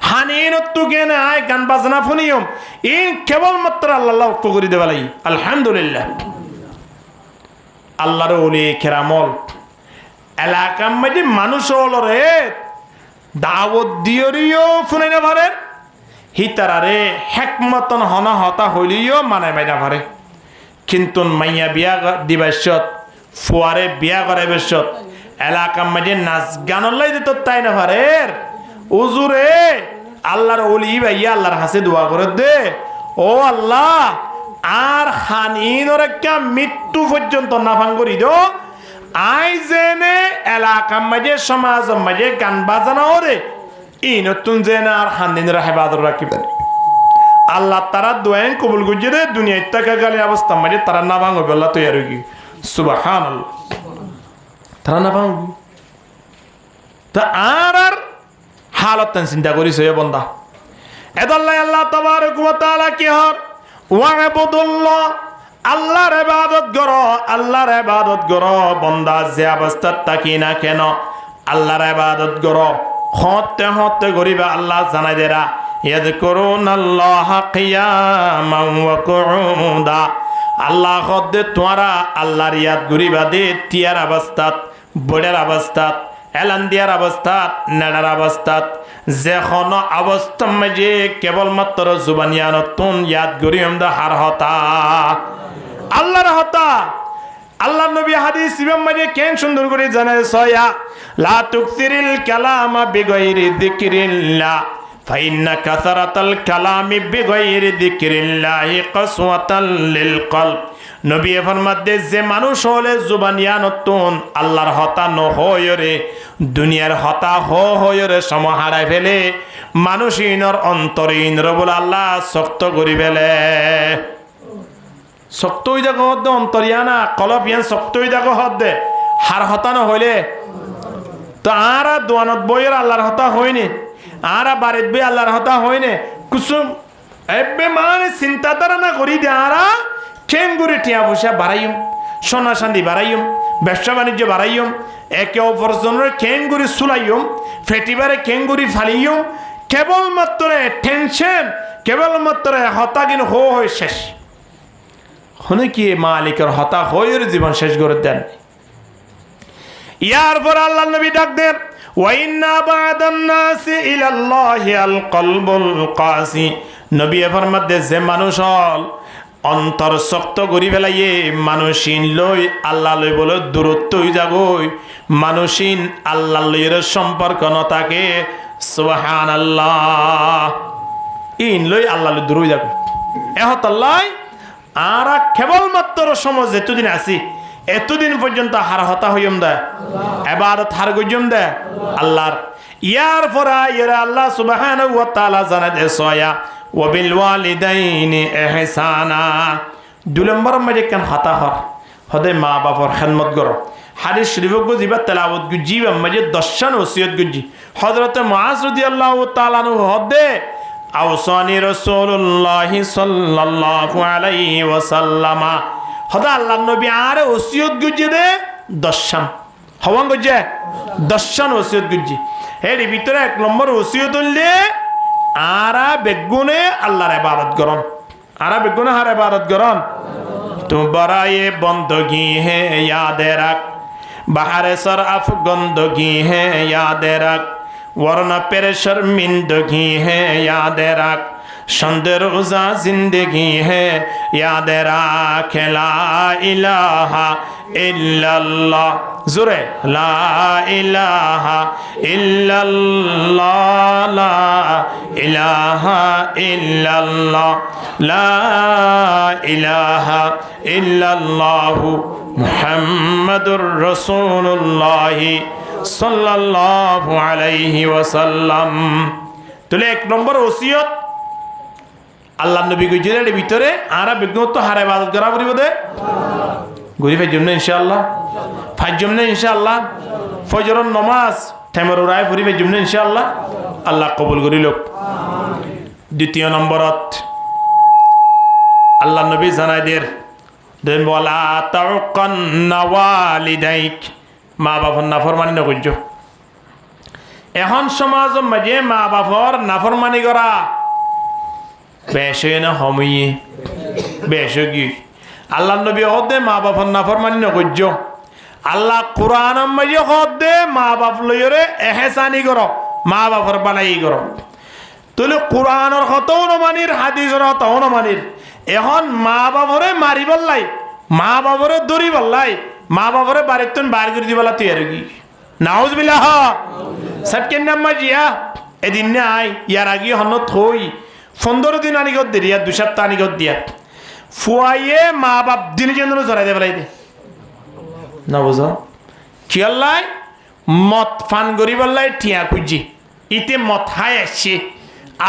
হানিন তু কেন আয় গান বাজনা ফুনিয়ম ইন কেবলমাত্র আল্লাহ অক্ষ করে দেবা লাগি আলহামদুলিল্লাহ আল্লাহর ওলি কেরামল এলাকার মধ্যে মানুষ হলো রে দাওয়াত দিয়রিও শুনে না পারে হিতারারে হেকমতন হনা হতা হইলিও মানে মাইনা পারে কিন্তু মাইয়া বিয়া দিবাস্যত ফুয়ারে বিয়া করাইবাস্যত এলাকার মধ্যে নাচ গানলাই দিত তাই না পারে উজুরে আল্লাহর ওলি ভাইয়া আল্লাহর হাসে দোয়া করে দে ও আল্লাহ আর হানিনর একটা মৃত্যু পর্যন্ত না ভাঙ্গরি দো আই জেনে এলাকার মাঝে সমাজ মাঝে গান বাজানা ওরে ই নতুন জেনে আর হানিনরা হেফাজত রাখিবেন আল্লাহ তারা দোয়ান কবুল গুজে দে দুনিয়া ইত্তাকা গালি অবস্থা মাঝে তারা না ভাঙবে আল্লাহ তৈরি কি সুবহানাল্লাহ তারা না ভাঙবে তা আর হালত চিন্তা করিস বন্ধা এদাল্লাহ আল্লাহ তাবারক ওয়া তাআলা কি হর ওয়াবুদুল্লাহ আল্লাহর ইবাদত করো আল্লাহর ইবাদত করো বান্দা যে অবস্থাত থাকি না কেন আল্লাহর ইবাদত করো হতে হতে গরিবা আল্লাহ জানাই দেরা ইয়াযকুরুনাল্লাহ কিয়ামান ওয়া কুউদা আল্লাহ খদ্দে তোমরা আল্লাহর ইয়াদ গরিবা দে তিয়ার অবস্থাত বড়ের অবস্থাত এলান দিয়ার অবস্থাত নেড়ার অবস্থাত যে কোনো অবস্থা মাঝে কেবলমাত্র জুবানিয়ানতুন ইয়াদ গরিম দা হার হতা আল্লাহর হতা আল্লাহ নবী হাদিস ইমাম মাঝে কেন সুন্দর করে জানায় সয়া লা তুকসিরিল কালামা বিগাইরি যিকরিল্লাহ ফাইন্না কাসারাতাল কালামি বিগাইরি যিকরিল্লাহি কাসওয়াতাল লিল কলব নবী ফরমাতে যে মানুষ হলে জুবানিয়ানতুন আল্লাহর হতা ন হয় রে দুনিয়ার হতা হয় রে সময় হারাই ফেলে মানুষ ইনর অন্তরীন রবুল আল্লাহ শক্ত করি ফেলে শক্ত হয়ে দেখো হদ্দে অন্তরিয়ানা কলপ ইয়ান শক্ত হয়ে দেখো হদ্দে হার হতানো হইলে তো আর দোয়ানত বইয়ের আল্লাহর হতা হয়নি আর বাড়িত বই আল্লাহর হতা হয়নি কুসুম এবে মানে চিন্তাধারা না করি দে আর কেঙ্গুরি টিয়া পয়সা বাড়াইম সোনা চাঁদি বাড়াইম ব্যবসা বাণিজ্য বাড়াইম একে অপরজনের কেঙ্গুরি চুলাইম ফেটিবারে কেঙ্গুরি ফালিম কেবলমাত্র টেনশন কেবলমাত্র হতাগিন হয়ে শেষ হনে কি মালিকের হতা হয়ে জীবন শেষ করে দেন ইয়ার পর আল্লাহ নবী ডাক দেন ওয়াইন্না বাদান নাসি ইলাল্লাহি আল কলবুল কাসি নবী ফরমাতে যে মানুষ হল অন্তর শক্ত করি ফেলাইয়ে মানুষিন লই আল্লাহ লই বলে দূরত্ব হয়ে যাবই মানুষিন আল্লাহ লইয়ের সম্পর্ক ন থাকে সুবহানাল্লাহ ইন লই আল্লাহ লই দূর হয়ে যাবে এহতাল্লাহ আর কেবলমাত্র সমাজ এতদিন আসি এতদিন পর্যন্ত হার হতা হইম দে এবাদত হার গজম দে আল্লাহর ইয়ার পরা ইয়ারা আল্লাহ সুবহানাহু ওয়া তাআলা জানাতে সয়া ওয়া বিল ওয়ালিদাইনি ইহসানা দুই নম্বর মধ্যে কেন হতা হর হদে মা বাবার খেদমত করো হাদিস শরীফ গুজিবা তেলাওয়াত গুজিবা মধ্যে দশন ওসিয়ত গুজি হযরত মুআজ রাদিয়াল্লাহু তাআলা আনহু হদে আওসানি রাসূলুল্লাহ সাল্লাল্লাহু আলাইহি ওয়াসাল্লাম হদা আল্লাহ নবী আর ওসিয়ত গুজি দে দশন হওয়ান গুজে দশন ওসিয়ত গুজি এর ভিতরে এক নম্বর ওসিয়ত হইলে আরা বেগুনে আল্লাহর ইবাদত করন আরা বেগুনে হার ইবাদত করন তুম বরায়ে বন্দগি হে याद रख बाहर सर अफगंदगी है याद रख वरना पेरे शर्मिंदगी है याद रख शंद रोजा जिंदगी है याद रख ला इलाहा इल्लल्लाह जुरे ला इलाहा इल्लल्लाह ला इलाहा इल्लल्लाह ला इलाहा इल्लल्लाह मुहम्मदुर रसूलुल्लाह सल्लल्लाहु अलैहि वसल्लम तुले एक नंबर ওসিয়ত আল্লাহ নবী গুজরাটের ভিতরে আরা বিজ্ঞত হারে ইবাদত করা পড়িব দে গরিবের জন্য ইনশাআল্লাহ ফাজ্জম না ইনশাআল্লাহ ফজরের নামাজ টাইমের রায় পড়িবের জন্য ইনশাআল্লাহ আল্লাহ কবুল করিল দ্বিতীয় নম্বরত আল্লাহ নবী জানাই দের দেন বলা তাউকান্না ওয়ালিদাইক মা বাবার নাফরমানি নকরজ এখন সমাজের মাঝে মা বাবার নাফরমানি করা বেশে না হমিয়ে বেশ কি আল্লাহ নবী হদে মা বাবার নাফরমানি নকরজ আল্লাহ কোরআন মাঝে হদে মা বাপ লইরে এহসানি করো মা বাবার বালাই করো তাহলে কোরআনের হতও নমানির হাদিসের হতও নমানির এখন মা বাবরে মারি বললাই মা বাবরে দড়ি বললাই মা বাবরে বাড়ির তুন বার করে দিবলা তুই আর কি নাউজুবিল্লাহ সটকেন নাম্মা জিয়া এদিন না আই ইয়ার আগে হন থই 15 দিন আনি গদ দিয়া 2 সপ্তাহ আনি গদ দিয়া ফুয়াইয়ে মা বাপ দিন জন্য জড়াই দে বলাই দে না বুঝো কি আল্লাহ মত ফান করি বললাই টিয়া খুঁজি ইতে মত হাই আসছে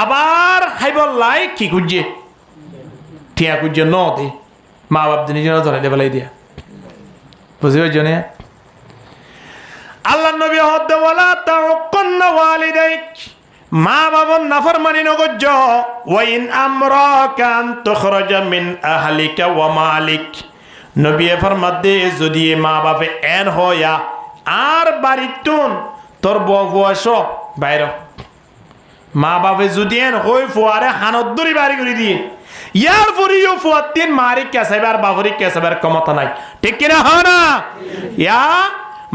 আবার হাই বললাই কি খুঁজে টিয়া খুঁজে ন দে মা বাপ দিন জন্য ধরে দে বলাই দিয়া বুঝি ওই জন্য আল্লাহ নবী হদ ওয়ালা তাউকান্না ওয়ালিদাইক মা বাবার নাফরমানি নগজ্জ ওয়াইন আমরাকা আন তুখরাজা মিন আহলিকা ওয়া মালিক নবী ফরমাতে যদি মা বাপে এন হয়া আর বাড়িতুন তোর বয়স বাইর মা বাপে যদি এন হই ফুয়ারে হানত দড়ি বাড়ি করে দিয়ে ইয়ার পরিও ফুয়াতিন মারি কেসাইবার বাবরি কেসাইবার ক্ষমতা নাই ঠিক কিনা হয় না ইয়া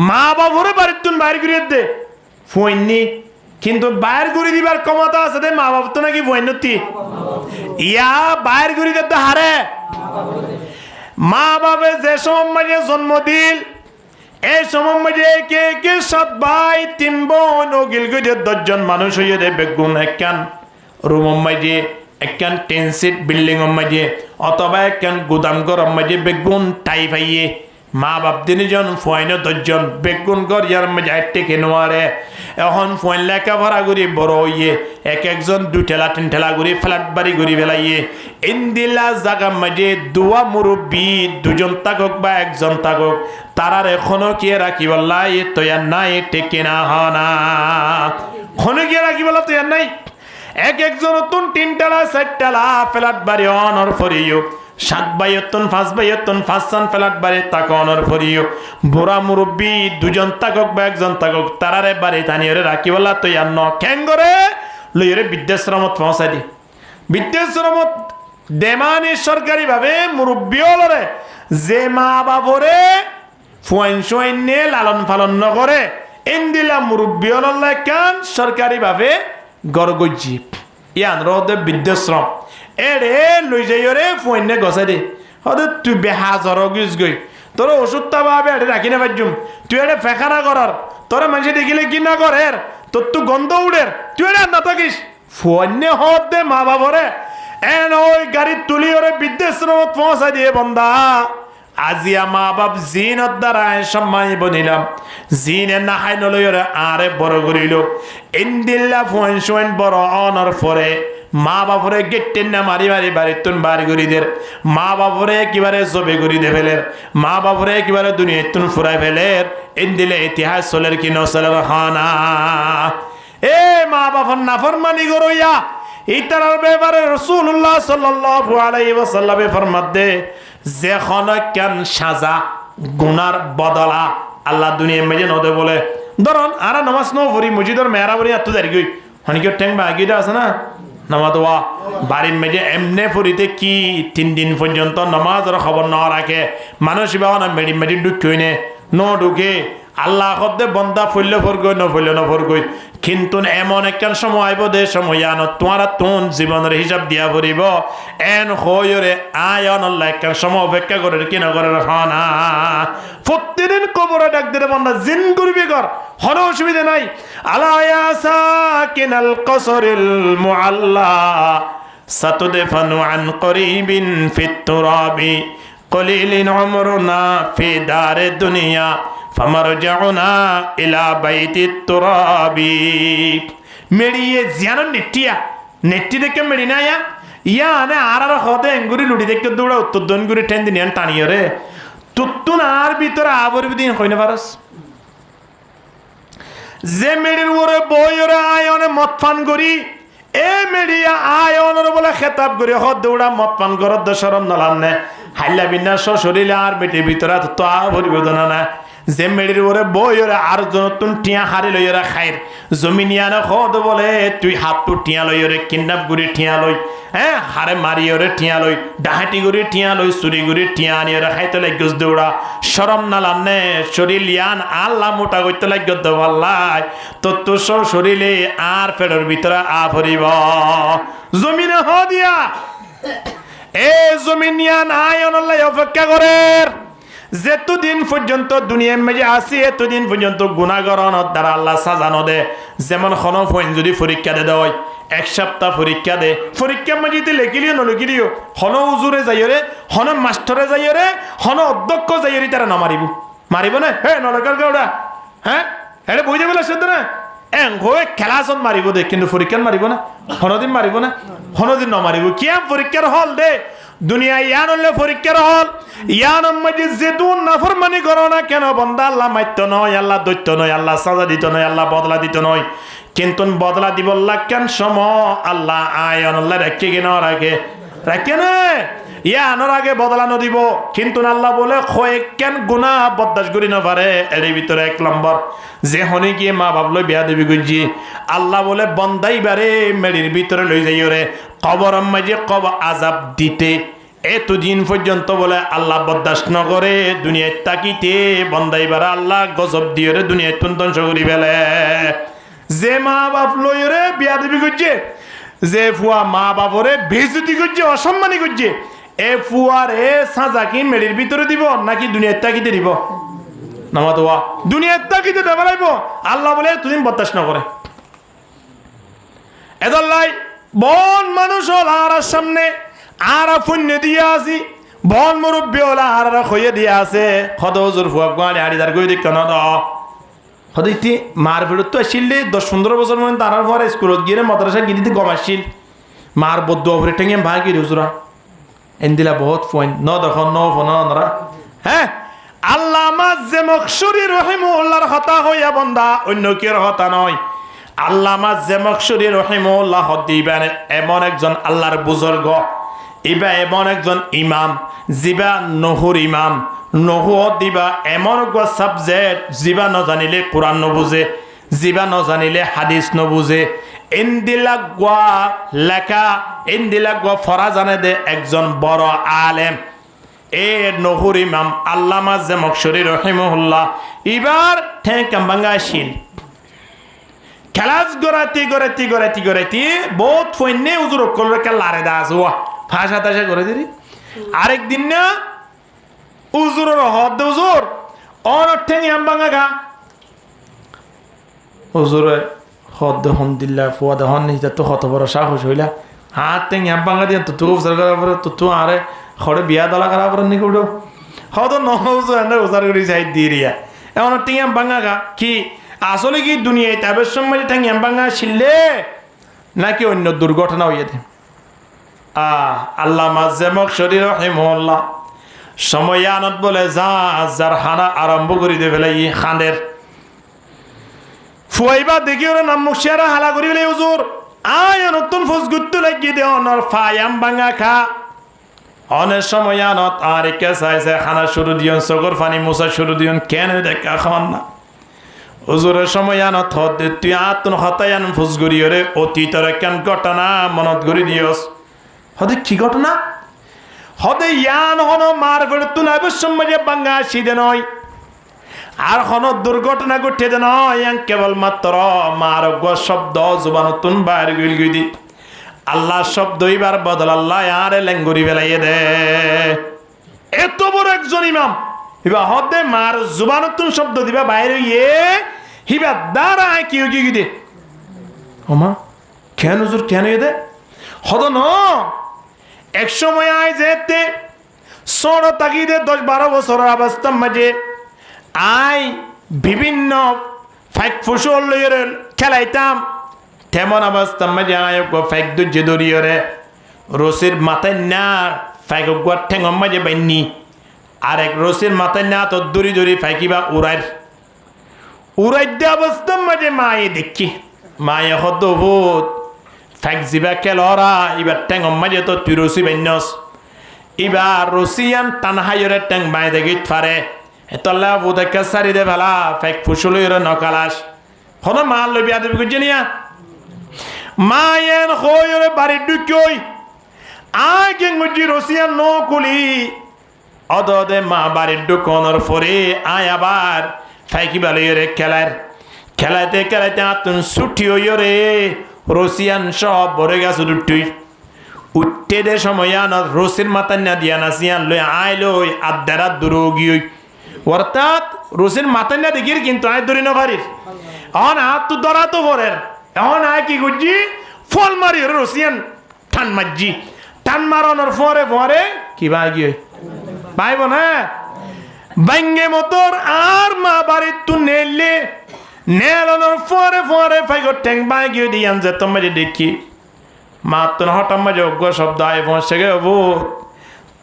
মা বাবরে বাড়িতুন বাইর করে দে ফুইনি কিন্তু বাইর করে দিবার ক্ষমতা আছে দে মা বাপ তো নাকি ফুইনতি ইয়া বাইর করে দে হারে মা বাপে যে সময় জন্ম দিল এই সময় কে কে 7 ভাই 3 বোন ওগিল গজে 10 জন মানুষ হইয়ে দে বেগুন একখান রুম মাঝে একখান 10 সিট বিল্ডিং মাঝে অথবা একখান গুদাম ঘর মাঝে বেগুন টাই পাইয়ে মা বাপ তিনজন ফয়ন 10 জন বেগুন ঘর ইয়ার মাঝে টেকে নোয়ারে এখন ফয়ন লেখাপড়া করি বড় হইয়ে এক একজন 2 ঠেলা 3 ঠেলা করে ফ্ল্যাট বাড়ি করে ফেলাইয়ে ইন্দিলা জায়গা মাঝে দুয়া মুরব্বী 2 জন থাকুক বা 1 জন থাকুক তারার এখনো কি রাখি বললাই তৈয়ার নাই টেকে না হনা খনো কি রাখি বলা তৈয়ার নাই এক একজন নতুন 3 ঠেলা 4 ঠেলা ফ্ল্যাট বাড়ি অনর ফরিও 7 বাইয়তন 5 বাইয়তন 5 জন ফ্ল্যাট বাড়ি তাকে অনর ফরিও বুড়া মুরব্বী 2 জন থাকুক বা 1 জন থাকুক তারারে বাড়ি তানিয়রে রাখি বলা তৈয়ার ন কেন করে লইরে বৃদ্ধাশ্রমত পৌঁছাই দি বৃদ্ধাশ্রমত দেমানি সরকারিভাবে মুরব্বীলরে যে মা বাবরে ফুয়াইন সোয়াইন নিয়ে লালন পালন নকরে ইন্দিলা মুরব্বীলর কান সরকারিভাবে গড়গজি ইয়ান রদে বৃদ্ধাশ্রম এরে লই যাইরে ফুয়াইনে গছাই দে হদে তুই বেহাজর গিস গই তোর ওষুধটা ভাবে এটা রাখি না পারজুম তুই এটা ফেখানা করার তোরা মানুষে দেখিলে কি না করের তোর তো গন্ধ উড়ের তুই এটা না থাকিস ফুয়াইনে হদ দে মা বাবরে এন ওই গাড়ি তুলি ওরে বৃদ্ধাশ্রমত পৌঁছাই দিয়ে বন্দা আজিয়া মা বাপ জিনত দ্বারায় সম্মানিত নিলাম জিনে না খাই নলই ওরে আরে বড় করিল ইন্দিল্লা ফুয়াইন সোয়াইন বড় অনর ফরে মা বাপরে গেটেন না মারি মারি বাড়ি তুন বাড়ি গরিদের মা বাপরে একেবারে জবে গরি দে ফেলের মা বাপরে একেবারে দুনিয়া তুন ফুরাই ফেলের ইন্দিলে ইতিহাস চলের কি নচলের হানা এ মা বাপর নাফরমানি গরইয়া ইতার ব্যাপারে রাসূলুল্লাহ সাল্লাল্লাহু আলাইহি ওয়াসাল্লামে ফরমাত দে যে খনকান সাজা গুনার বদলা আল্লাহ দুনিয়া মেজে নদে বলে ধরুন আর নামাজ ন পড়ি মসজিদের মেহরাবরি এত দেরি গই হনিকে ট্যাং বাগিটা আছে না নামাজ ওয়া বাড়ির মেজে এমনে পড়িতে কি 3 দিন পর্যন্ত নামাজের খবর না রাখে মানুষ বাবা না মেডি মেডি ঢুকইনে ন ঢুকে আল্লাহ কদে বন্দা ফইলে ফরগই ন ফইলে ন ফরগই কিন্তু এমন একখান সময় আইব দে সময় আনো তোমার তোন জীবনের হিসাব দিয়া পড়িব এন হইরে আয়ন আল্লাহ একখান সময় অপেক্ষা করে কি না করে না প্রতিদিন কবরে ডাক দিলে বন্দা জিন করবি কর হন অসুবিধা নাই আলা ইয়া সাকিনাল কসরিল মুআল্লা সাতুদফানু আন করিবিন ফিত তুরাবি কলিলিন উমরুনা ফি দারে দুনিয়া ফামারজাউনা ইলা বাইতিত তুরাবি মেড়িয়ে জিয়ানো নেট্টি দেখে মেড়ি না ইয়া নে আর হদে এঙ্গুরি লুড়ি দেখে দৌড়া উত্তর দনগুরি টেন দিন টানিয়ে রে তুত্তুন আর ভিতরে আবর দিন হইনে পারস যে মেড়ির ওরে বই ওরে আয়নে মদ পান করি এ মেড়িয়া আয়নের বলে খেতাব করি হদ দৌড়া মদ পান করত শরম নলাম নে হাইলা বিনা শরীরে আর বেটির ভিতরে তো পরিবেদনা না যে মেড়ির ওরে বই ওরে আর নতুন টিয়া হারি লই ওরা খাইর জমিনিয়ানা খদ বলে তুই হাতটু টিয়া লই ওরে কিডন্যাপ গুড়ি টিয়া লই হ্যাঁ হারে মারি ওরে টিয়া লই ডাহাটি গুড়ি টিয়া লই চুরি গুড়ি টিয়া আনি ওরা খাইতে লাগছ দৌড়া শরম না লানে শরীর লিয়ান আল্লাহ মোটা করতে লাগ দেওয়াল্লাই তোর তো শরীরে আর পেটের ভিতরে আ ভরিব জমিনে হ দিয়া এ জমিনিয়ান আয়ন আল্লাহ অপেক্ষা করে যেতদিন পর্যন্ত দুনিয়ার মাঝে আসি এতদিন পর্যন্ত গুনাহগারনের দ্বারা আল্লাহ সাজানো দে যেমন কোন ফোন যদি পরীক্ষা দে দেয় 1 সপ্তাহ পরীক্ষা দে পরীক্ষার মাঝে লেখিলিও নলিখিলিও হন উজুরে যাইরে হন মাস্টরে যাইরে হন অধ্যক্ষ যাইরে তারা নামারিব মারিব না হে নলকার গাউডা হ্যাঁ এটা বুঝে বলে সত্য না হয়ে খেলাচত মারিব দে কিন্তু পরীক্ষার মারিব না হনদিন মারিব না হনদিন নমারিব কিয়া পরীক্ষার হল দে দুনিয়া ইয়ান হলে পরীক্ষার হল ইয়ান মধ্যে যেতুন নাফরমানি করো না কেন বন্দা আল্লাহ মাইত্য নয় আল্লাহ দৈত্য নয় আল্লাহ সাজা দিত নয় আল্লাহ বদলা দিত নয় কিন্তু বদলা দিব কেন সম আল্লাহ আয়ন আল্লাহ রেখে কেন রাখে না ইয়ানোর আগে বদলা নদিব কিন্তু আল্লাহ বলে কেন গুনাহ বরদাস্ত করি না পারে এর ভিতরে 1 নম্বর যে হনে গিয়ে মা বাবলো বিয়া দেবী গুজি আল্লাহ বলে বন্দাই বারে মেড়ির ভিতরে লই যাই ওরে কবর মাঝে আজাব দিতে এতদিন পর্যন্ত বলে আল্লাহ বরদাস্ত ন করে দুনিয়ায় তাকিতে বন্দাই বারে আল্লাহ গজব দিয়ে রে দুনিয়ায় ধ্বংস করি ফেলে যে মা বাপ লই রে বিয়া দেবী গুজি যে ফুয়া মা বাপরে বেইজ্জতি করছে অসম্মানী করছে এ ফুয়ার এ সাজা কি মেড়ির ভিতরে দিব নাকি দুনিয়ার তাকিতে দিব নামা তো দুনিয়ার তাকিতে দেওয়া লাগবো আল্লাহ বলে তুদিন বরদাস্ত না করে এদল্লাই বন মানুষ হল আর সামনে আর পুণ্য দিয়ে আসি বন মুরব্বী হল আর খইয়ে দিয়ে আছে হদ হজুর ফুয়া গোয়ালি হাড়িদার গই দেখ না হদিতি মার ভিড়ত তো আসিল 10-15 বছর মধ্যে তার পরে স্কুলত গিয়ে মাদ্রাসা গিয়ে গম আসিল মার বদ্ধ অপরে টেঙে ভাই কি হুজুরা এন্দিলা বহুত পয়েন্ট ন দেখো ন ফোনরা হ্যাঁ আল্লামা জামাখশরী রাহিমাহুল্লাহর কথা হইয়া বন্দা অন্য কের কথা নয় আল্লামা জামাখশরী রাহিমাহুল্লাহ দিবেন এমন একজন আল্লাহর বুজুর্গ ইবা এমন একজন ইমাম জিবা নহর ইমাম নহু দিবা এমন একটা সাবজেক্ট জিবা ন জানিলে কোরআন নবুঝে জিবা ন জানিলে হাদিস নবুঝে ইন্দিলাগোয়া লেখা ইন্দিলাগোয়া ফরা জানে দে একজন বড় আলেম এ নহর ইমাম আল্লামা জামাখশরী রহিমাহুল্লাহ এবার ঠেক বাঙ্গাশিল খেলাস গড়াইতি বহুত ফৈন্যে উজুর কলরে লারে দাস ওয়া ফাঁসা তাসা করে দিলি আরেকদিন না উজুরের হদ উজুর অনঠেন বাঙ্গা গা উজুরে হদ হন দিল্লা ফুয়া দহন নিতে তো হত বড় সাহস হইলা হাত টেং বাঙ্গা দিয়ে তো উজার করার পরে তো আরে খড়ে বিয়া দলা করার পরে নিকে উঠো হদ উজার করে যাই দিয়ে এমন টিয়াম বাঙ্গা গা কি আসলে কি দুনিয়ায় তাবের সময় ঠ্যাং বাঙ্গা ছিললে নাকি অন্য দুর্ঘটনা হইয়া দে আল্লামা জামাখশরী রাহিমাহুল্লাহ সময় আনত বলে যার হানা আরম্ভ করে দে ফেলে ই খানের ফুয়াইবা দেখি ওরা নাম মুখিয়ারা হালা করি ফেলে হুজুর আয় নতুন ফুস গুত্তু লাগিয়ে দে অনর ফায়াম বাঙ্গা খা অনেক সময় আনত আর একে চাইছে খানা শুরু দিয়ন চকুর পানি মোছা শুরু দিয়ন কেন দেখা খাওয়ান না হুজুরের সময় আনত হতে তুই আতুন হতায়ান ফুস গড়িয়রে অতীতর কেন ঘটনা মনত গড়ি দিয়স হতে কি ঘটনা হতে ইয়ান হন মার ফেলে তুন সময় বাঙ্গা সিদে নয় আর হন দুর্ঘটনা ঘটে দে নয় কেবলমাত্র মার শব্দ জুবানতুন বাইর গিল গিদি আল্লাহ শব্দ এবার বদল আল্লাহ আরে লেঙ্গুরি বেলাইয়ে দে এত বড় একজন ইমাম হিবা হতে মার জুবানতুন শব্দ দিবা বাইরে ইয়ে হিবা দাঁড়া কি দে ওমা কেন হুজুর কেন দে হদ ন এক সময় আয় যেতে সড় তাগিদে 10-12 বছরের অবস্থা মাঝে আয় বিভিন্ন ফাইক ফসল লইয়ের খেলাইতাম তেমন অবস্থা মাঝে আয় ফাইক দুর্যে দরিয়রে রসির মাথায় না ফাইক ঠেঙ মাঝে বাইনি আর এক রসির মাথায় না তো দড়ি ফাইকিবা উড়াই দে অবস্থা মাঝে মায়ে দেখি মায়ে হদ ভূত ফাইক জিবা খেলরা এবার ঠেঙ মাঝে তো তুই রসি বাইনস এবার রসিয়ান টানহাইরে ঠেং বাই দেখি ফারে এতলা বুদেকে সারি দে ভালা ফাইক ফুসলইরে নকালাস হন মাল লবি আদবি গুজে নিয়া মায়েন হইরে বাড়ি ঢুকই আগে গুজি রসিয়ান নকুলি অদদে মা বাড়ি ঢুকনোর পরে আয় আবার ফাইকি বালইরে খেলাইতে আতুন ছুটি হইরে রসিয়ান সব ভরে গেছে দুটুই উঠতে দে সময় আনত রসির মাথা না দিয়া নাসিয়ান লই আয় লই আদারা দুরোগী অর্থাৎ রসির মাথা না দেখির কিন্তু আয় ধরি না পারিস এখন হাত তো ধরা তো ভরের এখন আয় কি করছি ফল মারি রসিয়ান টান মারানোর পরে কি ভাই গিয়ে পাইব না বাঙ্গে মতর আর মা বাড়ির তু নেলানোর পরে ফাইগর ট্যাং বাই গিয়ে দিয়ান যে তোমার দেখি মা তো হঠাৎ মাঝে অজ্ঞ শব্দ আয় পৌঁছে গে ভূত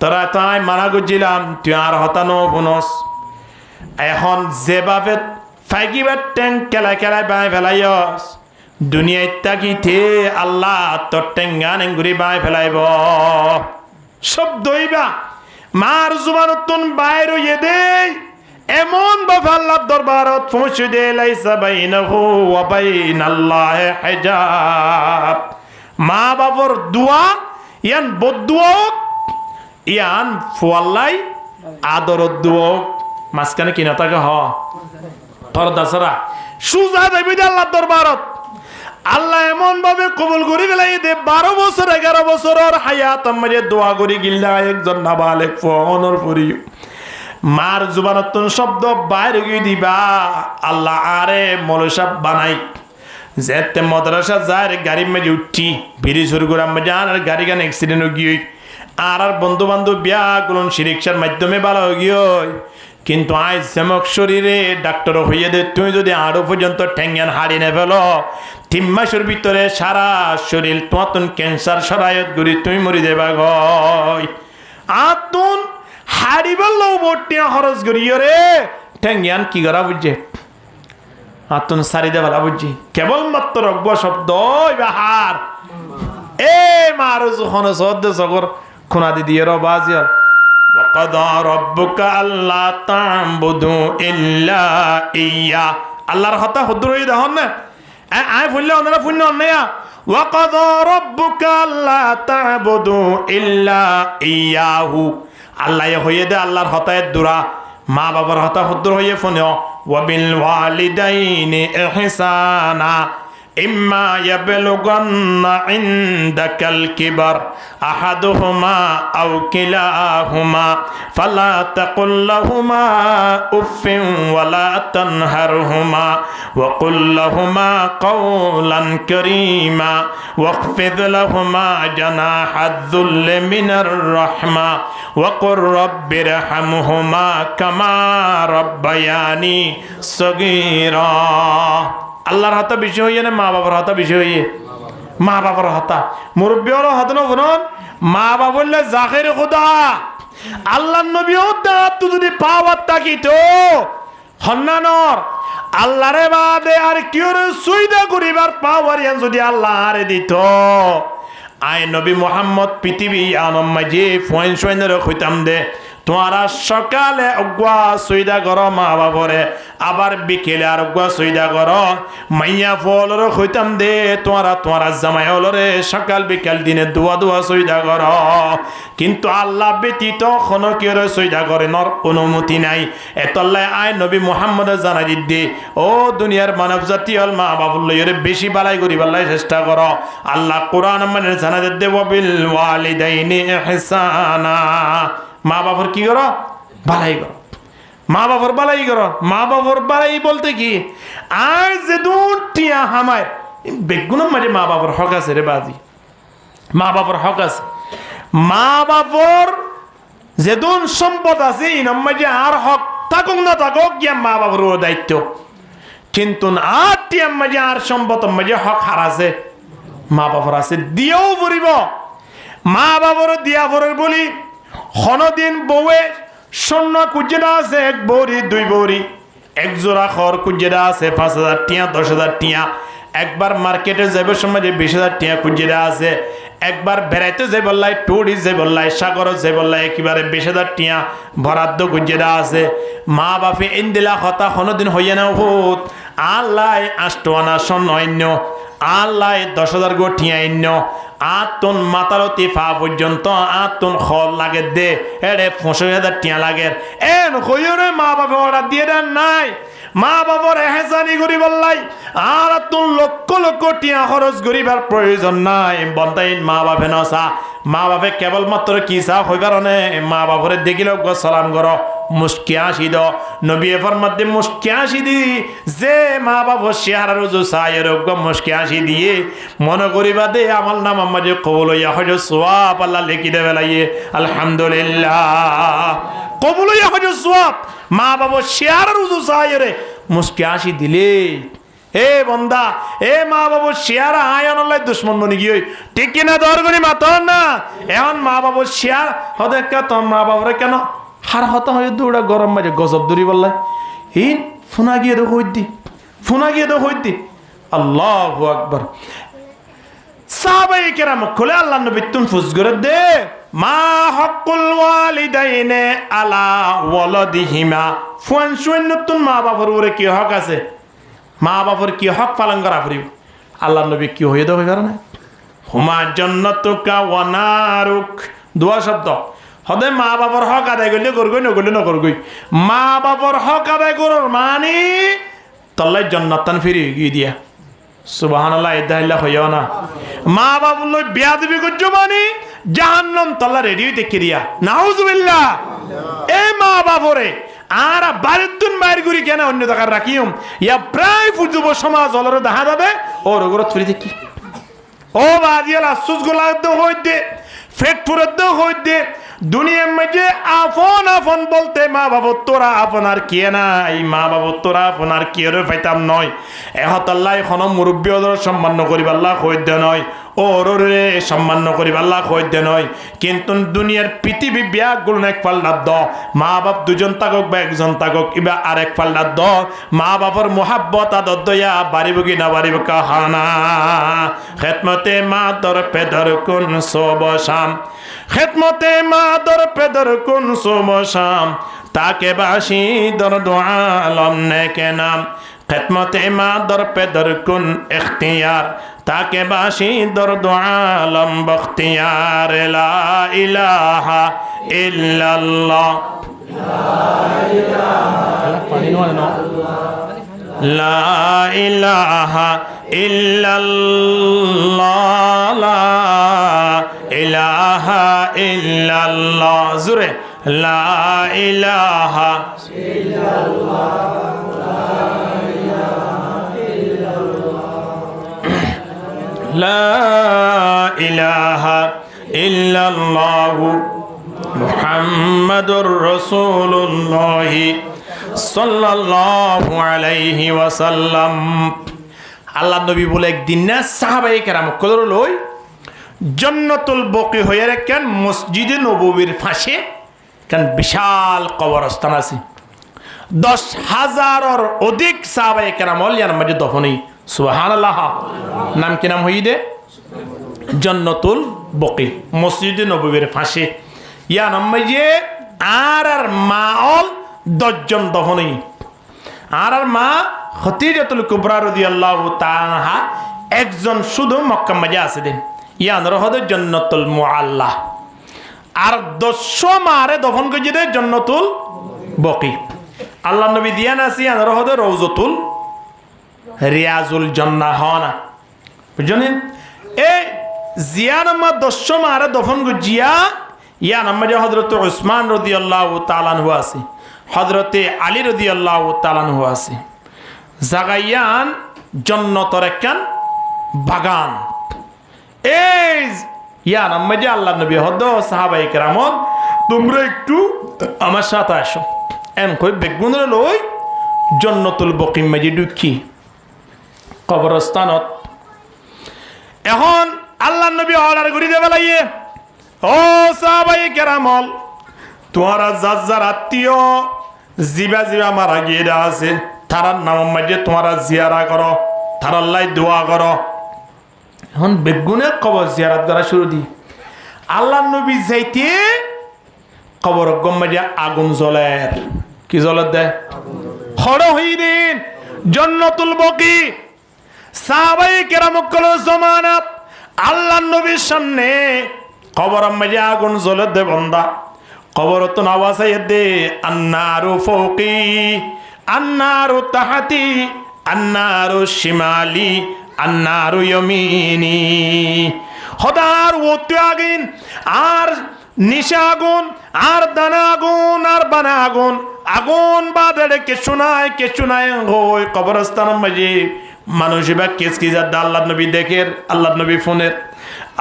তোরা তো আয় মানা করছিলাম তুই আর হতানো বুনস এখন যেভাবে ফাইকিবার ট্যাং খেলায় বাই ফেলাইস দুনিয়ায় তাকিতে আল্লাহ তোর টেঙ্গা নেঙ্গুরি বাই ফেলাইব শব্দ হইবা মার জুবানতুন বাইর হইয়ে দে এমন ভাবে আল্লাহ দরবারত পৌঁছে দে লাইসা বাইনাহু ওয়া বাইনাল্লাহি হিজাব মা বাবার দোয়া ইয়ান বদদুয়া ইয়ান ফুয়াল্লাই আদরত দোয়া মাঝখানে কিনা থাকে হ পর্দাছরা সুজা দেবী আল্লাহ দরবারত আল্লাহ এমন ভাবে কবুল করি ফেলাই দে 12 বছর 11 বছরের হায়াত আমারে দোয়া করি গিল্লা একজন নাবালেক ফোনর পরি মার জুবানতুন শব্দ বাইরে গিয়ে দিবা আল্লাহ আরে মৌলসাব বানাই যেতে মাদ্রাসা যায় গাড়ি মেজে উঠি ভিড়ি শুরু করে আমি জান আর গাড়ি গান অ্যাক্সিডেন্ট হয়ে গিয়ে আর বন্ধু বান্ধব বিয়া গুলো রিক্সার মাধ্যমে ভালো হয়ে গিয়ে কিন্তু আজ জেমক শরীরে ডাক্তার হইয়ে দে তুই যদি আরো পর্যন্ত ঠেঙ্গান হারিয়ে নে ফেলো 3 মাসের ভিতরে সারা শরীর তোমার ক্যান্সার সরায়ত গুড়ি তুই মরি দেবা গয় আতুন হারিবার লো বটিয়া খরচ করিও রে ঠেঙ্গান কি করা বুঝছে আতুন সারি দে ভালা বুঝছি কেবলমাত্র রব্ব শব্দ হার এ মারু যখন সদ্য সকর খুনা দি দিয়ে বাজিয়ার وقضى ربك ألا تعبدوا إلا إياه আল্লাহর কথা হুদুরই দেখুন না আয় ফুললে ওনারা ফুন্য অন্যায়া ওয়াকাদা রাব্বুকা আল্লা তা'বুদু ইল্লা ইয়াহু আল্লাহ হইয়ে দে আল্লাহর হতায়েত দুরা মা বাবার হতা হদ্দুর হইয়ে ফোনেও ওয়াবিল ওয়ালিদাইনি ইহসানা ইম্মা ইয়াবলুগান্না ইনদাকাল কিবার আহাদুহুমা আও কিলাহুমা ফালা তাকুল লাহুমা উফিন ওয়ালা তানহারহুমা ওয়া কুল লাহুমা কাওলান কারীমা ওয়াখফিদ লাহুমা জানাহাদ যুল্লি মিনার রাহমা ওয়া কুর রাব্বিরহামহুমা কামা রাব্বায়ানি সগীরা আল্লাহর হাতে বেশি হইয়ে না মা বাবার হাতে বেশি হইয়ে মা বাবার হাতা মুরব্বী হলো হাত না শুনুন মা বাবা বললে জাহের খোদা আল্লাহ নবীও দাঁত যদি পাওয়ার তাকিত হন্নানর আল্লাহরে বাদে আর কিওর সুইদা করিবার পাওয়ার যদি আল্লাহ আরে দিত আয় নবী মোহাম্মদ পৃথিবী আনম মাঝে ফোন সোয়েনের হইতাম দে তোমারা সকালে অগুয়া সুইদা করো মা বাবরে আবার বিকেলে আর অগুয়া সুইদা করো মাইয়া ফলর হইতাম দে তোমারা জামাই হলরে সকাল বিকাল দিনে দুয়া সুইদা করো কিন্তু আল্লাহ ব্যতীত কোনো কেউ সুইদা করে নর অনুমতি নাই এতল্লাই আয় নবী মোহাম্মদ জানাই দিদি ও দুনিয়ার মানব জাতি হল মা বাবুর লইরে বেশি বালাই করিবার চেষ্টা করো আল্লাহ কোরআন মানে জানা দে ওয়াবিল ওয়ালিদাইনি ইহসানা মা বাবার কি করো বালাই করো মা বাবার বালাই করো মা বাবার বালাই বলতে কি আর যে দুটিয়া হামায় বেগুনের মাঝে মা বাবার হক আছে রে বাজি মা বাবার হক আছে মা বাবার যেদুন সম্পদ আছে ইনার মাঝে আর হক থাকুক না থাকুক গিয়া মা বাবার দায়িত্ব কিন্তু আর টিয়ার মাঝে আর সম্পদ মাঝে হক হার আছে মা বাবার আছে দিয়েও পড়িব মা বাবার দিয়া পড়ে বলি হনদিন বউয়ে স্বর্ণ কুজেরা আছে এক বৌরি দুই বৌরি এক জোড়া খড় কুজেরা আছে 5,000 টিয়া 10,000 টিয়া একবার মার্কেটে যাবে সময় 20,000 টিয়া কুজেরা আছে একবার বেড়াইতে যে বললাই টুরিস্ট যে বললাই সাগর যে বললাই একেবারে 20,000 টিয়া বরাদ্দ কুজেরা আছে মা বাপে ইন্দিলা কথা হনদিন হইয়া না হুত আল্লাহ 8 আনা স্বর্ণ অন্য আল্লাহ 10,000 গো টিয়া অন্য আতন মাতালতি ফা পর্যন্ত আতন খল লাগে দে এড়ে 50,000 টিয়া লাগে এন কইরে মা বাবা অর্ডার দিয়ে দেন নাই মা বাবার এহসানি করি বললাই আর তুন লক্ষ লক্ষ টিয়া খরচ করিবার প্রয়োজন নাই বন্তাইন মা বাপে নসা মা বাপে কেবলমাত্র কি চা হইবার নে মা বাপরে দেখিল সালাম করো মুস্কি আসি দ নবী ফরমাতে মুস্কি আসি দি যে মা বাবা শেয়ার রুজু সায়ের মুস্কি আসি দিয়ে মনে করিবা দে আমল নাম আমাদের কবুল হইয়া হজ সওয়াব আল্লাহ লিখি দেবে লাইয়ে আলহামদুলিল্লাহ কবুল হইয়া হজ সওয়াব মা বাবা শেয়ার রুজু সায়ের মুস্কি আসি দিলে এ বন্দা এ মা বাবু শেয়ার আয়ন লাই দুশ্মন বনি গিয়ে ঠিক কিনা দরগনি মাতন না এখন মা বাবু শেয়ার হতে তোর মা বাবরে কেন হার হতা হয়ে দৌড়া গরম মাঝে গজব দূরি বললাই এই ফোনা গিয়ে দেখো হইতি আল্লাহু আকবার সাহাবায়ে কেরাম খুলে আল্লাহ নবী তুন ফুস করে দে মা হকুল ওয়ালিদাইনে আলা ওয়ালাদিহিমা ফুয়ান শুন নতুন মা বাবার উপরে কি হক আছে মা বাবার কি হক পালন করা ফুরিব আল্লাহ নবী কি হয়ে দেবে কারণে হুমা জান্নাতুকা ওয়া নারুক দোয়া শব্দ হদে মা বাবার হক আদায় করলে করগই নগলে নকরগই মা বাবার হক আদায় করর মানে তল্লাই জান্নাতান ফিরি গিয়ে দিয়া সুবহানাল্লাহ ইদাল্লাহ হইও না মা বাবুল বেয়াদবি করছো মানে জাহান্নাম তল্লা রেডি হইতে কিরিয়া নাউজুবিল্লাহ এ মা বাবরে আর বারুদ্দুন মায়ের গুড়ি কেন অন্য দেখার রাখিম ইয়া প্রায় যুব সমাজ অলরে দেখা যাবে ওর ওগরত ফিরে দেখি ও বাজিয়াল আসুস গোলাদ হইতে ফেটপুরদ হইতে দুনিয়ার মধ্যে আপন বলতে মা বাবা তোরা আপন আর কে নাই মা বাবা তোরা আপন আর কে রে পাইতাম নয় এহতাল্লাহ এখন মুরব্বী ওদের সম্মান করিবাল্লাহ হইতে নয় ওরে সম্মান করিবাল্লাহ হইতে নয় কিন্তু দুনিয়ার পৃথিবী ব্যাগগুলো এক পাল্লা দ মা বাপ দুজন থাকক বা একজন থাকক কিবা আর এক পাল্লা দ মা বাবার মোহাব্বত আদর দয়া বাড়িব কি না বাড়িব কাহানা খেদমতে মা দর পেদর কোন সবসাম খেদমতে মা দর পেদর কোন সবসাম তাকে বাসি দর দোয়ালম নেকে নাম খিদমত মা দর পে দর কুন ইখতিয়ার তাকে বাসি দর দু আলম বখতিয়ার লা ইলাহা ইল্লাল্লাহ লা ইলাহা ইল্লাল্লাহ লা ইলাহা ইল্লাল্লাহ জুরে লা ইলাহা ইল্লাল্লাহ লা ইলাহা ইল্লাল্লাহ মুহাম্মাদুর রাসূলুল্লাহ সাল্লাল্লাহু আলাইহি ওয়াসাল্লাম। আল্লাহ নবী বলে একদিন না সাহাবায়ে কেরাম কলর লই জান্নাতুল বকি হয়ে রাখেন মসজিদে নববীর পাশে কারণ বিশাল কবরস্থান আছে 10,000-এর অধিক সাহাবায়ে কেরাম ইয়ার মাঝে দফনই সুবহানাল্লাহ। নাম কি নাম হইদে জান্নাতুল বকি মসজিদে নববীর পাশে ইয়া নাম মাঝে আর মাল 10 জন দফনই আর মা খতিজাতুল কুবরা রাদিয়াল্লাহু তাআলা একজন শুধু মক্কা মাঝে আছে দেন ইয়ান রহদ জান্নাতুল মুআল্লা আর 200 মারে দফন করে দে জান্নাতুল বকি। আল্লাহ নবী দিয়ান আছে ইয়ান রহদ রওজাতুল রিয়াজুল জান্নাহ হনা বুঝছেন এই জিয়ান মা 200 মারে দফন করে জিয়া ইয়ান আমাদের হযরত উসমান রাদিয়াল্লাহু তাআলা আনহু আছে হযরতে আলী রাদিয়াল্লাহু তাআলা আনহু আছে জাগাইয়ান জান্নাতের একখান বাগান এই ইয়ান আমাদের আল্লাহ নবী হদ সাহাবায়ে কেরাম তোমরা একটু আমার সাথে আসো এন কই বেগুনরে লই জান্নাতুল বকি মাঝে ঢুকি কবরস্থানত এখন আল্লাহ নবী অর্ডার করে দেবে লাইয়ে ও সাহাবায়ে কেরাম তোমারা যার আত্মীয় জিবা জিবা মারা গিয়ে আছে তারার নাম মাঝে তোমরা জিয়ারা করো তারার লাই দোয়া করো। এখন বেগুনের কবর জিয়ারত করা শুরু দি আল্লাহ নবী যাইতে কবর মাঝে আগুন জ্বলের কি জ্বলত দেয় খড় হই দিন জান্নাতুল বকি সাহাবায়ে কেরাম কল জমানাত আল্লাহ নবীর সামনে কবর মাঝে আগুন জ্বলত দে বন্দা কবর তো আওয়াজ দে আন্নারু ফৌকি আন্নারু তাহাতি আন্নারু শিমালি আন্নারু ইয়ামিনি খোদার ওতে আগুন আর নিশা আগুন আর দানা আগুন আর বানা আগুন আগুন বাদে কে শোনায় হই কবরস্থান মাঝে মানুষ বা কিসকিজার আল্লাহ নবী দেখের আল্লাহ নবী ফোনের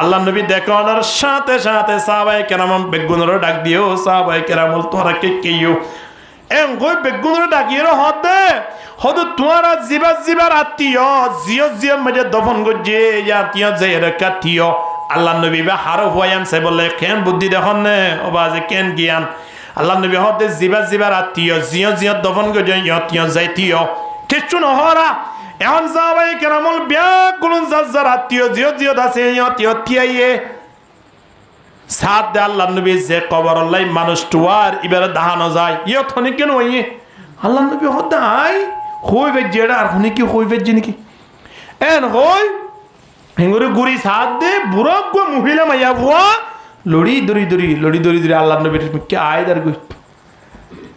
আল্লাহ নবী দেখানোর সাথে সাথে সাহাবায়ে কেরাম বেগুনের ডাক দিও সাহাবায়ে কেরাম তোরা কে কেইও এম কই বেগুনের ডাকিয়ে হদ তোরা জিবার আত্মীয় জিও মাঝে দফন গজে আত্মীয় যে রাখিও আল্লাহ নবী বা হারফ ওয়ান সে বলে কেন বুদ্ধি দেখুন নে ও বাজে কেন জ্ঞান আল্লাহ নবী হদ জিবার আত্মীয় জিও দফন গজে আত্মীয় যাইতিও কিছু নহরা এখন সাহাবায়ে কেরামল ব্যাকুলন যার আত্মীয় জিও আছে আত্মীয় তিয়াইয়ে সাত দে আল্লাহ নবী যে কবর আল্লাহ মানুষ টুয়ার এবারে দাহানো যায় ইয়ত হনি কেন হইয়ে আল্লাহ নবী হদাই হইবে যেটা আর হনি কি হইবে জিনিকি এন হই হেঙ্গুরি গুড়ি সাত দে বুড়া গো মহিলা মাইয়া বুয়া লড়ি দড়ি আল্লাহ নবীর কে আয়দার গই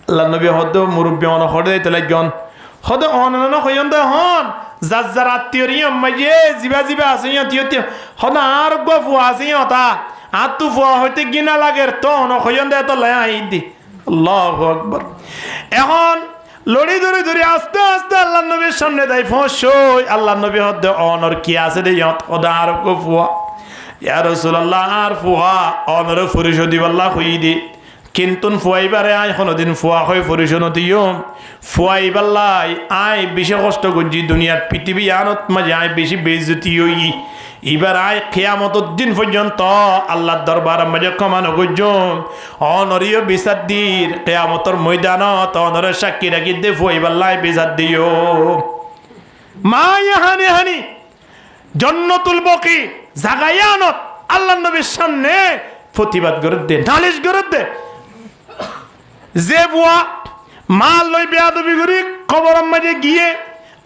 আল্লাহ নবী হদ মুরব্বী অন হদে তেলে গন হদ অন হইন দে হন যার আত্মীয় রিয়ম মাইয়ে জিবা আছে তিয়া হদ আর গো ফুয়া আছে তা আর তু ফুয়া হইতে গিনা লাগের তো অন হইন দে তো লাই আই দি আল্লাহু আকবার এখন লড়ি দড়ি আস্তে আল্লাহ নবীর সামনে দেয় ফসই আল্লাহ নবী হদ অনর কি আছে দে হদ আর গো ফুয়া ইয়া রাসূলুল্লাহ আর ফুয়া অনর ফরিশদি আল্লাহ কই দি কিন্তু ফুয়াইবারে আই কোনদিন ফুয়া হয়ে পরিশোধ দিও ফুয়াইবাল্লাই আই বেশি কষ্ট করছি দুনিয়ার পৃথিবী আনত মাঝে আই বেশি বেইজ্জতি হই এবার আই কিয়ামতের দিন পর্যন্ত আল্লাহর দরবার মাঝে কমানো করছ অনরীয় বিচার দির কিয়ামতের ময়দানত অনরের সাক্ষী রাখি দে ফুয়াইবাল্লাই বিচার দিও মা হানি জান্নাতুল বকি জাগায়ানত আল্লাহ নবীর সামনে প্রতিবাদ করে দে নালিশ করে দে যে বুয়া মাল লই বেয়াদবি করি কবর মাঝে গিয়ে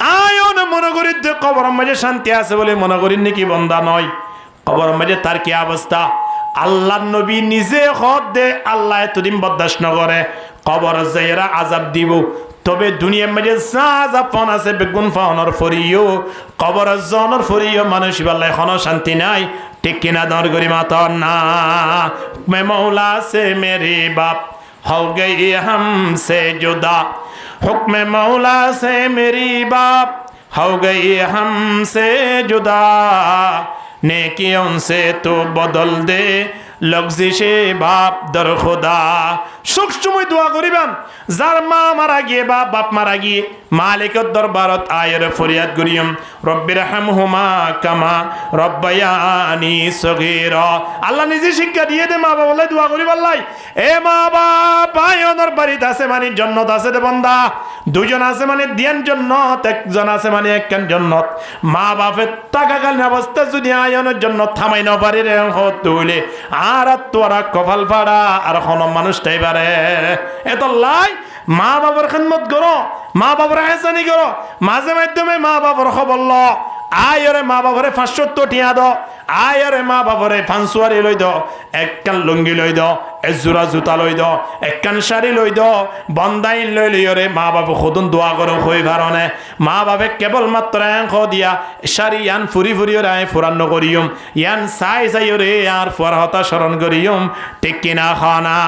আয়ন মনে করি যে কবর মাঝে শান্তি আছে বলে মনে করি নাকি বন্দা নয়, কবর মাঝে তার কি অবস্থা? আল্লাহ নবী নিজে হদ দে আল্লাহ এতদিন বরদাস্ত ন করে, কবর যাইরা আযাব দিব। তবে দুনিয়ার মাঝে যা আযাব পান আছে বেগুন পাওয়ানোর ফরিও, কবর জনের ফরিও মানুষ বললে এখনো শান্তি নাই। ঠিক কিনা দর করি মাত না? মে মৌলা সে মেরে বাপ हो गई हमसे जुदा, हुक्म मौला से मेरी बाप हो गई हमसे जुदा, नेकियों से तो बदल दे লগজিশে বাপ দর খোদা। সবসময় দোয়া করিবাম যার মা মারা গিয়ে বা বাপ মারা গিয়ে মালিকের দরবারত আয়ের ফরিয়াদ করিম, রব্বির হামহুমা কামা রব্বায়ানি সগীরা। আল্লাহ নিজে শিক্ষা দিয়ে দে মা বাবা বলে দোয়া করিব আল্লাহ, এ মা বাপ আয়নের বাড়িতে আছে মানে জান্নাত আছে দে বান্দা, দুজন আছে মানে দিয়ান জান্নাত, একজন আছে মানে একখান জান্নাত। মা বাপের টাকাকালীন অবস্থা যদি আয়নের জন্য থামাই না পারি রে হত হইলে আর তোরা কপাল ফাড়া আর কোন মানুষটাই পারে। এত লাই মা বাবার খেদমত করো, মা বাবার আহসানি করো, মাঝে মাধ্যমে মা বাবার খবর ল। আয়রে মা বাবারে 500 টিয়া দ, আয়রে মা বাবারে ফান্সুয়ারি লই দ, একখান লুঙ্গি লই দ, এজোড়া জুতা লই দ, একখান শাড়ি লই দ, বন্দাইন লই লইরে মা বাবা খুদুন দোয়া করো হই ভারনে। মা বাবা কেবল মাত্র খ দিয়া শাড়ি ইয়ান ফুরি ফুরি রায় ফুরান্ন করিয়ম, ইয়ান সাই সাই রে আর ফরহতা স্মরণ করিয়ম। ঠিক কিনা খানা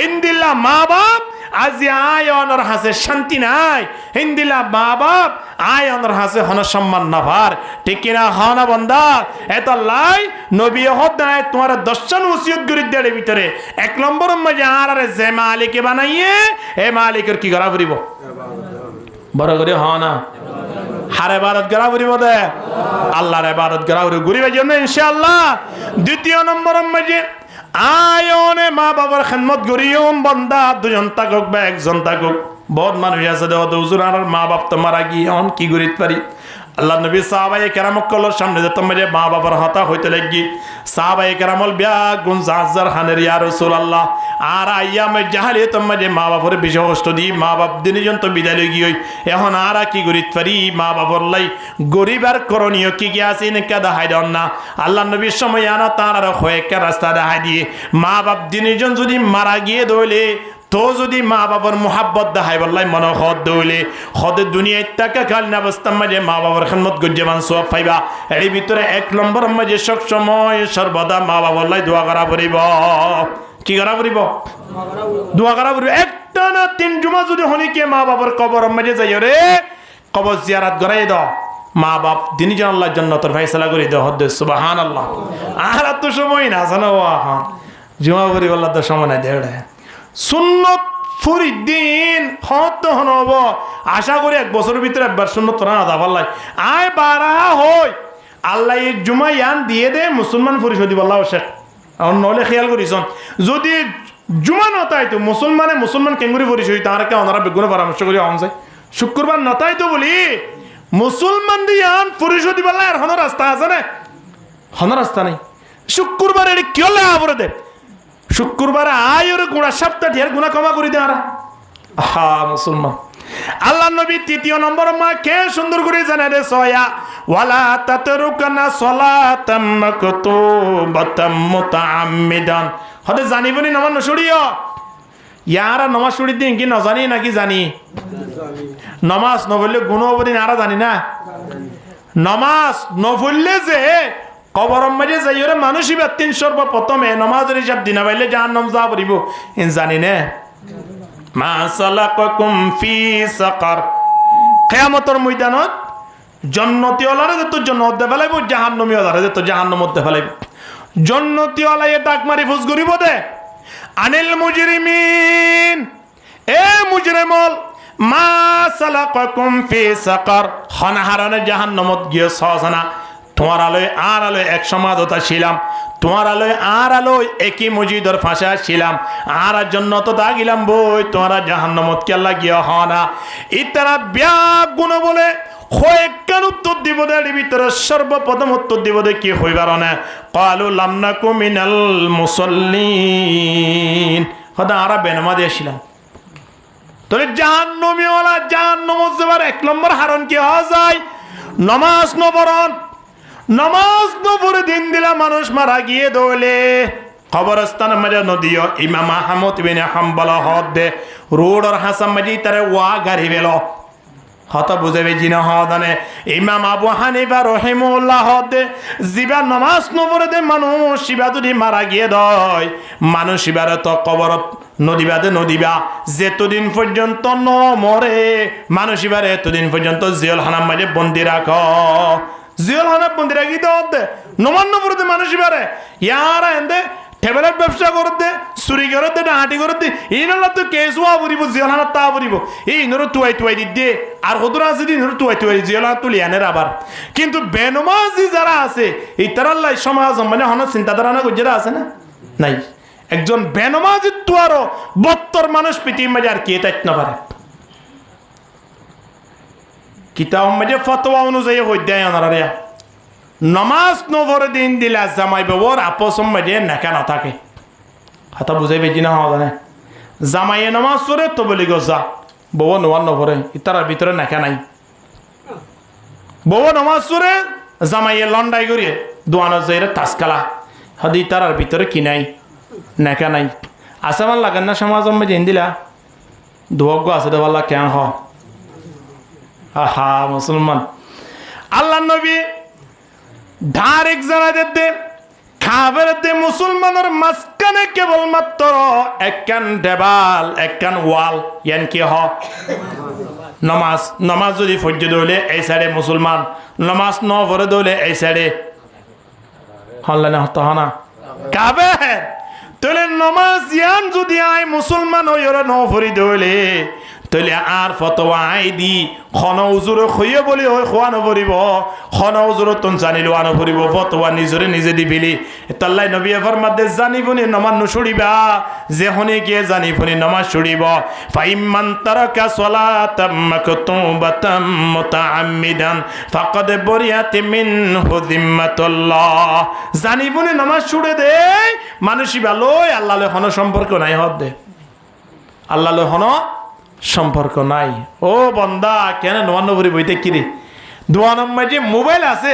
ইন্দিল্লা মা বাপ আজি আয়নের হাসে শান্তি নাই, হিন্দিলা মা বাপ আয়নের হাসে হন সম্মান না ভার। ঠিক কিনা খানা বন্দা? এত লাই নবী হদ নাই তোমার 10জন ওসিয়ত গরিব দেড়ের ভিতরে 1 নম্বর মাঝে আর যে মালিকে বানাইয়ে এ মালিকের কি করা ফুরিব? বড় করে হ না হারে বারত গড়া ফুরিব দে আল্লাহর ইবাদত গড়া ঘুরিবে জন্য ইনশাআল্লাহ। 2 নম্বর মাঝে আয়নে মা বাবার খেদমত করিয়ম বন্দা, 2জন থাকুক বা 1জন থাকুক। বহুত মানুষ আছে দেওয়া হুজুর আর মা বাপ তো মারা গিয়ে অন কি করিতে পারি? আল্লাহ নবী সাহাবায়ে কেরামক কলর সামনে যেত মেরে মা বাবার হতা হইতে লাগি। সাহাবায়ে কেরামল বিয়া গুন জাহাজার খানের ইয়া রাসূলুল্লাহ আর আইয়ামে জাহালিয়াত মেরে মা বাবার বেশি কষ্ট দি মা বাপ দিনজন তো বিদায় লই গই। এখন আর কি করিতে পারি? মা বাবার লাই গরিবার করণীয় কি কি আছে নাকি দেখাই দেন না। আল্লাহ নবীর সময় আনা তার আর কয়েকটা রাস্তা দেখাই দিয়ে মা বাপ দিনজন যদি মারা গিয়ে দইলে তো যদি মা বাবার মোহাব্বত দেখাই বললাই মনে হদ দইলে হদে দুনিয়ায় টাকা কালীন অবস্থা মাঝে মা বাবার খেদমত গজ্জেমান সওয়াব পাইবা। এর ভিতরে 1 নম্বর মাঝে সব সময় সর্বদা মা বাবার লাই দোয়া করা পড়িব। কি করা পড়িব? দোয়া করা পড়িব। একটা না 3 জুমা যদি হনিকে মা বাবার কবর মাঝে যাই রে কবর জিয়ারত করাই দাও, মা বাপ দিনই জন আল্লাহর জান্নাতের ফয়সালা করে দাও। হদ সুবহানাল্লাহ। আর তো সময় না জানো জুমা পড়ি বললা তো সময় নাই দেড়ে সুন্নত ফরিদ্দিন হত হনব। আশা করি 1 বছরের ভিতরে একবার সুন্নত পড়া না পারলাই আয় বারা হই আল্লাহ এই জুমা ইয়ান দিয়ে দে মুসলমান পরিষদ বললাও শেখ। এখন নহলে খেয়াল করিছন যদি জুমা নতাই তো মুসলমান কেঙ্গুরি পরিষদ তাহারকে ওনারা বেগুনে পরামর্শ করি আম যায় শুক্রবার নতাই তো বলি মুসলমান দিয়ান পরিষদ বললা আর হন রাস্তা আছে না? হন রাস্তা নেই। শুক্রবার এটি কি হলে আবরে দে শুক্রবার আয়ের গুণা সপ্তাহ ঢের গুণা ক্ষমা করে দে। হা মুসলমান আল্লাহ নবী 3 নম্বর মা কে সুন্দর করে জানে রে সয়া ওয়ালা তাতরুকানা সালাতাম মাকতুবাতাম মুতাআম্মিদান। হতে জানিবনি নামাজ নছড়িও ইয়ারা নামাজ ছড়ি দিন কি না জানি নাকি জানি নামাজ নবললে গুণ অবধি আরা জানি না। নামাজ নবললে যে কবরম মাঝে যাই ওরে মানুষই বাতিন সর্বপ্রথমে নমাজের হিসাব দিনা পাইলে জাহান্নাম যা পড়িব জানি না। মা সালাকাকুম ফি সাকার কিয়ামতের ময়দানত জান্নাতি ওয়ালারে তো জান্নাত দে ফেলাইব, জাহান্নামী ওয়ালারে তো জাহান্নাম মধ্যে ফেলাইব। জান্নাতি ওয়ালায়ে ডাক মারি ফুস করিব দে আনিল মুজরিমিন এ মুজরিমল মা সালাকাকুম ফি সাকার খানাহারানে জাহান্নামত গিয়ে সহসনা তোমার আলোয় আর আলোয় এক সমাধতা ছিলাম, তোমার আলোয় আর আলোয় একই মজিদর ফাঁসা ছিলাম আর জন্য তো দাগিলাম বই তোমারা জাহান্নামত কেল্লা গিয়া হনা ইতারা ব্যাগ গুণ বলে কয়েকখান উত্তর দিব দেড় ভিতরে সর্বপ্রথম উত্তর দিব দে কি হইবার না কালু লামনাকু মিনাল মুসল্লিন। হদা আরা বেনামা দিয়েছিলাম তো তাহলে জাহান্নামী ওলা জাহান্নাম যাবার 1 নম্বর হারণ কি হওয়া যায়? নামাজ নপরণ। নামাজ নপড়ে দিন দিলা মানুষ মারা গিয়ে দৌলে কবরস্থান মাঝে নদীয় ইমাম আহমদ বিন হাম্বল হদে রোডর হাসান মাঝি তারে ওয়া গাড়ি বেলো হত বুঝাবে জিনা হদানে ইমাম আবু হানিফা রহিমাহুল্লাহ হদে জিবা নামাজ নপড়ে দে মানুষ শিবা যদি মারা গিয়ে দয় মানুষ শিবার তো কবর নদীবাদে নদীবা যেতদিন পর্যন্ত ন মরে মানুষ শিবার এতদিন পর্যন্ত জেলখানার মাঝে বন্দি রাখ জেলখানা বন্দি রাখি দে নমান্য পড়ে মানুষ শিবারে ইয়ারা এন্দে টেবলেট ব্যবসা করতে চুরি করতে ডাহাটি করতে ইনলা তো কেস হওয়া পড়িব জেলখানা তা পড়িব এই ইনরো তুয়াই দিয়ে আর হদুর আছে ইনরো তুয়াই জেলখানা তুলি আনের আবার কিন্তু বেনমাজি যারা আছে এই তারাল্লাই সমাজ মানে হন চিন্তাধারা না যারা আছে না নাই একজন বেনমাজি তুয়ারও 72 মানুষ পৃথিবীর মাঝে আর কে তাইত না পারে কিতাব মাঝে ফতোয়া অনুযায়ী হই দেয় ওনারা নমাজ নভরে দিন দিলা জামাই বাবর আপসম মাঝে নেকা না থাকে হাতা বুঝাই বেজি না হওয়া জানে জামাইয়ে নমাজ পড়ে তো বলি গজা বউ নোয়ার নভরে ইতার ভিতরে নেকা নাই বউ নমাজ পড়ে জামাইয়ে লন্ডাই করিয়ে দোয়ানো যাইরে তাসকালা হদি ইতার ভিতরে কি নাই নেকা নাই আসামান লাগান না সমাজ মাঝে দিলা ধোয়াগ্য আছে দেওয়াল্লা কেন হ আহা মুসলমান আল্লাহ নবী ধারেক জানাদের দে খাবার দে মুসলমানের মাঝখানে কেবলমাত্র একখান দেবাল একখান ওয়াল ইয়ান কি হ নমাজ নমাজ যদি ফজ্জ দৌলে এই সাইডে মুসলমান নমাজ ন ভরে দৌলে এই সাইডে হল্লা না হতো না কাবে তোলে নমাজ ইয়ান যদি আয় মুসলমান হই ওরা ন ভরি দৌলে তাহলে আর ফতোয়া আই দি খন উজুর খইয়ে বলি হয় খোয়া নপরিব খন উজুর তুন জানিলো আনো পরিব ফতোয়া নিজরে নিজে দিবিলি তাল্লাই নবী ফরমাদে জানিবনি নমাজ নুছুড়িবা যে হনে কে জানিবনি নমাজ ছুড়িব ফাইমান তারাকা সালাতাম মাকতুবাতাম মুতাআম্মিদান ফাকাদ বরিয়াত মিনহু যিম্মাতুল্লাহ জানিবনি নমাজ ছুড়ে দে মানুষই ভালো আল্লাহ লে হন সম্পর্ক নাই হদ দে আল্লাহ লে হন সম্পর্ক নাই ও বন্দা কেন নবান্নপুরি বইতে কিরে দোয়ানাম মাঝে মোবাইল আছে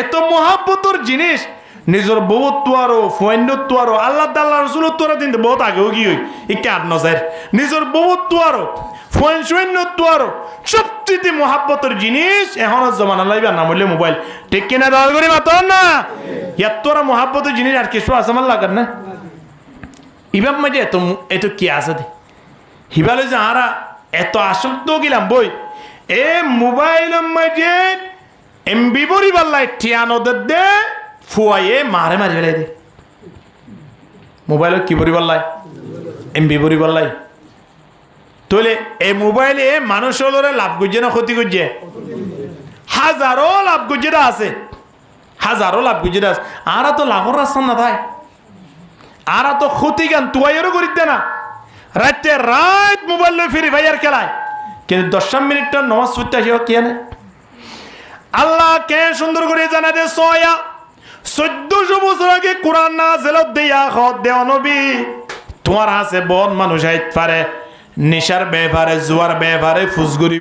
এত মহাব্বতর জিনিস নিজের বহুত্ব আরো ফৈন্যত্ব আরো আল্লাহ তাল্লাহ রসুলত্ব দিন বহুত আগেও কি হই ইকে আট নজার নিজের বহুত্ব আরো সৈন্যত্ব আরো সবচেয়ে মহাব্বতর জিনিস এখন জমানা লাইবা নাম হইলে মোবাইল ঠিক কিনা দল করি মাতন না ইয়াত তোরা মহাব্বতর জিনিস আর কিছু আছে আমার লাগার না ইবাব মাঝে এত কি আছে দে হিবালে যে আরা এত আসক্ত গেলাম বই এ মোবাইলের মাঝে এমবি বরি বাল্লাই ঠিয়ানো দে ফুয়াইয়ে মারে মারি ফেলাই দে মোবাইল কি বরি বাল্লাই এমবি বরি বাল্লাই তোলে এই মোবাইলে মানুষের লাভ করছে না ক্ষতি করছে হাজারো লাভ করছে আছে হাজারো লাভ করছে আছে আরা তো লাভর রাস্তা না তাই আরা তো ক্ষতি গান তুয়াইয়েরও করি দে না রাতে রাত মোবাইল লই ফ্রি ফায়ার খেলায় কিন্তু 10 মিনিটটা নামাজ পড়তে আসিও কি আনে আল্লাহ কে সুন্দর করে জানা দে 1400 বছর আগে কোরআন নাযিল দিয়া খদ দে নবী তোমার আছে বন মানুষ আইত পারে নিশার ব্যাপারে জুয়ার ব্যাপারে ফুসগুরি